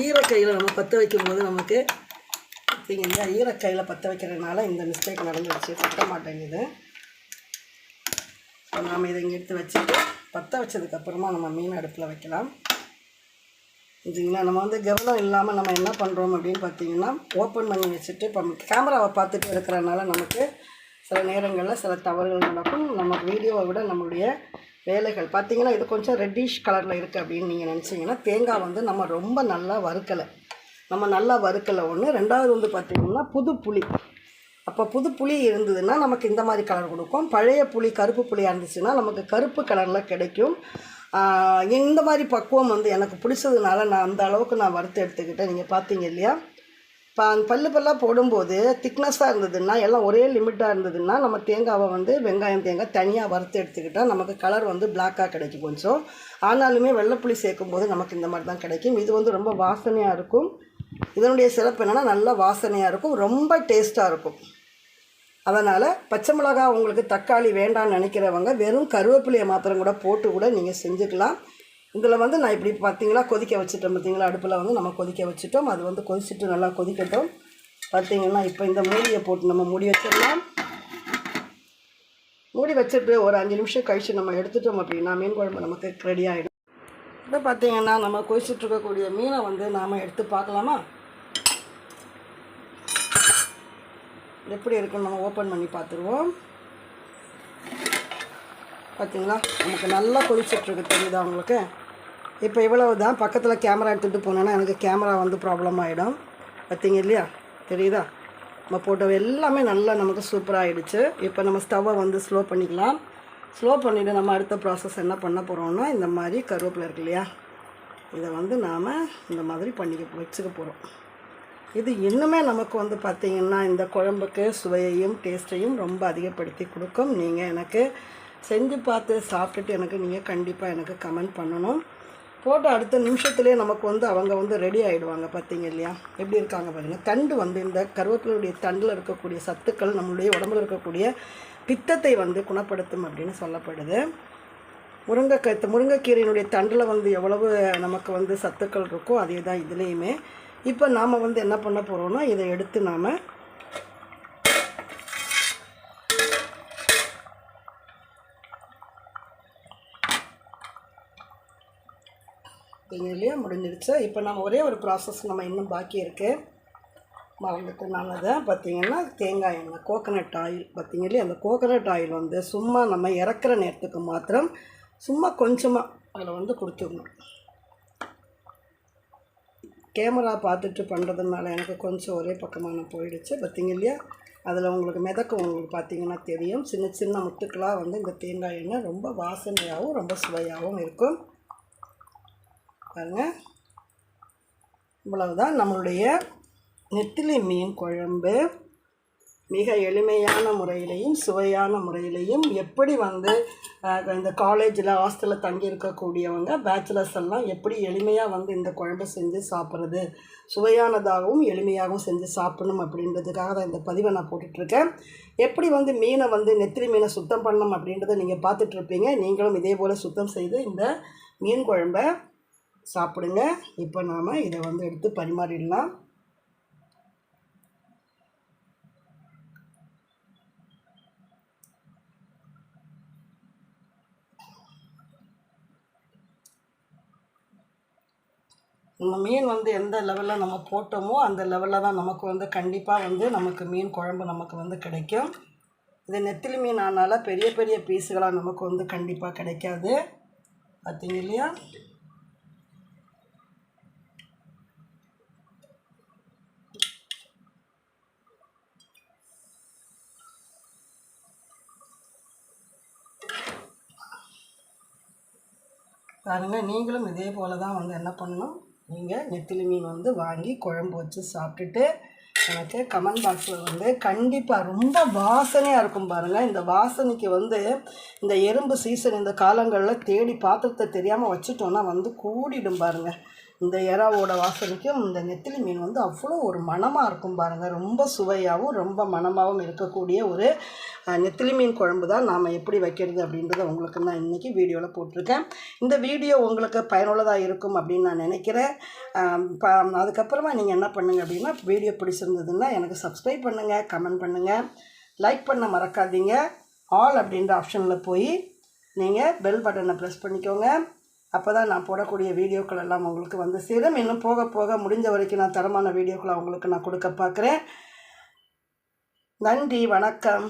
ஈரக்கையில் நம்ம பற்ற வைக்கும்போது நமக்கு பார்த்தீங்கன்னா ஈரக்கையில் பற்ற வைக்கிறதுனால இந்த மிஸ்டேக் நடந்துருச்சு, பற்ற மாட்டேங்குது. நாம் இதை இங்கே எடுத்து வச்சுட்டு பற்ற வச்சதுக்கப்புறமா நம்ம மீன் அடுப்பில் வைக்கலாம். இதுங்களா நம்ம வந்து கவனம் இல்லாமல் நம்ம என்ன பண்ணுறோம் அப்படின்னு பார்த்தீங்கன்னா ஓப்பன் பண்ணி வச்சுட்டு இப்போ கேமராவை பார்த்துட்டு இருக்கிறனால நமக்கு சில நேரங்களில் சில தவறுகள் நடக்கும். நம்ம வீடியோவை விட நம்மளுடைய வேலைகள் பார்த்திங்கன்னா இது கொஞ்சம் ரெட்டிஷ் கலரில் இருக்குது அப்படின்னு நீங்கள் நினச்சிங்கன்னா தேங்காய் வந்து நம்ம ரொம்ப நல்லா வறுக்கலை, ஒன்று. ரெண்டாவது வந்து பார்த்திங்கன்னா புது புளி அப்போ புது புளி இருந்ததுன்னா நமக்கு இந்த மாதிரி கலர் கொடுக்கும். பழைய புளி கருப்பு புளியாக இருந்துச்சுன்னா நமக்கு கருப்பு கலரில் கிடைக்கும். இந்த மாதிரி பக்குவம் வந்து எனக்கு பிடிச்சதுனால நான் அந்த அளவுக்கு நான் வறுத்து எடுத்துக்கிட்டேன். நீங்கள் பார்த்தீங்க இல்லையா? இப்போ பல்லாக போடும்போது திக்னஸாக இருந்ததுன்னா எல்லாம் ஒரே லிமிட்டாக இருந்ததுன்னா நம்ம தேங்காவை வந்து வெங்காயம் தேங்காய் தனியாக வறுத்து எடுத்துக்கிட்டால் நமக்கு கலர் வந்து பிளாக்காக கிடைக்கும் கொஞ்சம். ஆனாலுமே வெள்ளைப்புளி சேர்க்கும்போது நமக்கு இந்த மாதிரி தான் கிடைக்கும். இது வந்து ரொம்ப வாசனையாக இருக்கும். இதனுடைய சிறப்பு என்னென்னா நல்லா வாசனையாக இருக்கும், ரொம்ப டேஸ்ட்டாக இருக்கும். அதனால் பச்சை மிளகா உங்களுக்கு தக்காளி வேண்டாம்னு நினைக்கிறவங்க வெறும் கருவேப்பிலையை மாத்திரம் கூட போட்டு கூட நீங்கள் செஞ்சுக்கலாம். இதில் வந்து நான் இப்படி பார்த்தீங்களா கொதிக்க வச்சுட்டோம். பார்த்தீங்களா அடுப்பில் வந்து நம்ம கொதிக்க வச்சுட்டோம். அது வந்து கொதிச்சுட்டு நல்லா கொதிக்கட்டும். பார்த்திங்கன்னா இப்போ இந்த மூடியை போட்டு நம்ம மூடி வச்சிடலாம். மூடி வச்சுட்டு ஒரு 5 நிமிஷம் கழித்து நம்ம எடுத்துட்டோம் அப்படின்னா மீன் குழம்பு நமக்கு ரெடி ஆகிடும். இப்போ பார்த்திங்கன்னா நம்ம கொதிச்சுட்ருக்கக்கூடிய மீனை வந்து நாம் எடுத்து பார்க்கலாமா? எப்படி இருக்குன்னு நம்ம ஓப்பன் பண்ணி பார்த்துருவோம். பார்த்திங்களா நமக்கு நல்லா கொதிச்சிட்ருக்கு, தெரியுதா உங்களுக்கு? இப்போ இவ்வளவு தான். பக்கத்தில் கேமரா எடுத்துகிட்டு போனேன்னா எனக்கு கேமரா வந்து ப்ராப்ளம் ஆகிடும். பார்த்திங்க இல்லையா? தெரியுதா? நம்ம போட்டோ எல்லாமே நல்லா நமக்கு சூப்பராக ஆகிடுச்சு. இப்போ நம்ம ஸ்டவ்வை வந்து ஸ்லோ பண்ணிக்கலாம். ஸ்லோ பண்ணிவிட்டு நம்ம அடுத்த ப்ராசஸ் என்ன பண்ண போகிறோம்னா இந்த மாதிரி கருவேப்பிலை இருக்கு இல்லையா, இதை வந்து நாம் இந்த மாதிரி வச்சுக்க போகிறோம். இது இன்னுமே நமக்கு வந்து பார்த்திங்கன்னா இந்த குழம்புக்கு சுவையையும் டேஸ்ட்டையும் ரொம்ப அதிகப்படுத்தி கொடுக்கும். நீங்கள் எனக்கு செஞ்சு பார்த்து சாப்பிட்டுட்டு எனக்கு நீங்கள் கண்டிப்பாக எனக்கு கமெண்ட் பண்ணணும். போட்டு அடுத்த நிமிஷத்துலேயே நமக்கு வந்து அவங்க வந்து ரெடி ஆகிடுவாங்க. பார்த்திங்க இல்லையா எப்படி இருக்காங்க பாருங்கள். தண்டு வந்து இந்த கருவேப்பிலையுடைய தண்டில் இருக்கக்கூடிய சத்துக்கள் நம்மளுடைய உடம்புல இருக்கக்கூடிய பித்தத்தை வந்து குணப்படுத்தும் அப்படின்னு சொல்லப்படுது. முருங்கைக்கீரையினுடைய தண்டில் வந்து எவ்வளவு நமக்கு வந்து சத்துக்கள் இருக்கோ அதே தான் இதுலேயுமே. இப்போ நாம் வந்து என்ன பண்ண போகிறோம்னா இதை எடுத்து நாம் இல்லையா முடிஞ்சிடுச்சு. இப்போ நம்ம ஒரே ஒரு ப்ராசஸ் நம்ம இன்னும் பாக்கி இருக்குது, மறந்துட்டு நான் அதை பார்த்திங்கன்னா தேங்காய் எண்ணெய் கோகனட் ஆயில் பார்த்திங்க இல்லையா, அந்த கோகனட் ஆயில் வந்து சும்மா நம்ம இறக்குற நேரத்துக்கு மாத்திரம் சும்மா கொஞ்சமாக அதில் வந்து கொடுத்துடணும். கேமரா பார்த்துட்டு பண்ணுறதுனால எனக்கு கொஞ்சம் ஒரே பக்கமான போயிடுச்சு. பார்த்திங்க இல்லையா? அதில் உங்களுக்கு உங்களுக்கு பார்த்திங்கன்னா தெரியும். சின்ன சின்ன முத்துக்களாக வந்து இந்த தேங்காய் எண்ணெய் ரொம்ப வாசனையாகவும் ரொம்ப சுவையாகவும் இருக்கும். பாருங்க, இவ்வளவுதான் நம்மளுடைய நெத்திலி மீன் குழம்பு. மிக எளிமையான முறையிலையும் சுவையான முறையிலையும் எப்படி வந்து இந்த காலேஜில் ஹாஸ்டலில் தங்கி இருக்கக்கூடியவங்க பேச்சுலர்ஸ் எல்லாம் எப்படி எளிமையாக வந்து இந்த குழம்பு செஞ்சு சாப்பிட்றது, சுவையானதாகவும் எளிமையாகவும் செஞ்சு சாப்பிடணும் அப்படின்றதுக்காக தான் இந்த பதிவை நான் போட்டுட்ருக்கேன். எப்படி வந்து மீனை வந்து நெத்திலி மீனை சுத்தம் பண்ணணும் அப்படின்றத நீங்கள் பார்த்துட்ருப்பீங்க. நீங்களும் இதே போல் சுத்தம் செய்து இந்த மீன் குழம்பை சாப்பிடுங்க. இப்போ நாம் இதை வந்து எடுத்து பரிமாறிடலாம். நம்ம மீன் வந்து எந்த லெவலில் நம்ம போட்டோமோ அந்த லெவலில் தான் நமக்கு வந்து கண்டிப்பாக வந்து நமக்கு மீன் குழம்பு நமக்கு வந்து கிடைக்கும். இது நெத்திலி மீன் ஆனால பெரிய பெரிய பீஸுகளாக நமக்கு வந்து கண்டிப்பாக கிடைக்காது. பார்த்தீங்க இல்லையா? பாருங்கள், நீங்களும் இதே போல் தான் வந்து என்ன பண்ணணும், நீங்கள் நெத்திலி மீன் வந்து வாங்கி குழம்பு வச்சு சாப்பிட்டுட்டு எனக்கு கமெண்ட் பாக்ஸில் வந்து கண்டிப்பாக ரொம்ப வாசனையாக இருக்கும் பாருங்கள். இந்த வாசனைக்கு வந்து இந்த எறும்பு சீசன் இந்த காலங்களில் தேடி பாத்திரத்தை தெரியாமல் வச்சுட்டோன்னா வந்து கூடிடும் பாருங்கள். இந்த எறாவோட வாசனைக்கும் இந்த நெத்திலி மீன் வந்து அவ்வளோ ஒரு மணமாக இருக்கும் பாருங்கள். ரொம்ப சுவையாகவும் ரொம்ப மணமாகவும் இருக்கக்கூடிய ஒரு நெத்திலி மீன் குழம்பு தான் நாம் எப்படி வைக்கிறது அப்படின்றத உங்களுக்கு நான் இன்றைக்கி வீடியோவில் போட்டிருக்கேன். இந்த வீடியோ உங்களுக்கு பயனுள்ளதாக இருக்கும் அப்படின்னு நான் நினைக்கிறேன். அதுக்கப்புறமா நீங்கள் என்ன பண்ணுங்கள் அப்படின்னா, வீடியோ பிடிச்சிருந்ததுன்னா எனக்கு சப்ஸ்கிரைப் பண்ணுங்கள், கமெண்ட் பண்ணுங்கள், லைக் பண்ண மறக்காதீங்க. ஆல் அப்படின்ற ஆப்ஷனில் போய் நீங்கள் பெல் பட்டனை ப்ரெஸ் பண்ணிக்கோங்க. அப்போ தான் நான் போடக்கூடிய வீடியோக்கள் எல்லாம் உங்களுக்கு வந்து சேரும். இன்னும் போக போக முடிஞ்ச வரைக்கும் நான் தரமான வீடியோக்களை உங்களுக்கு நான் கொடுக்க பார்க்குறேன். நன்றி, வணக்கம்.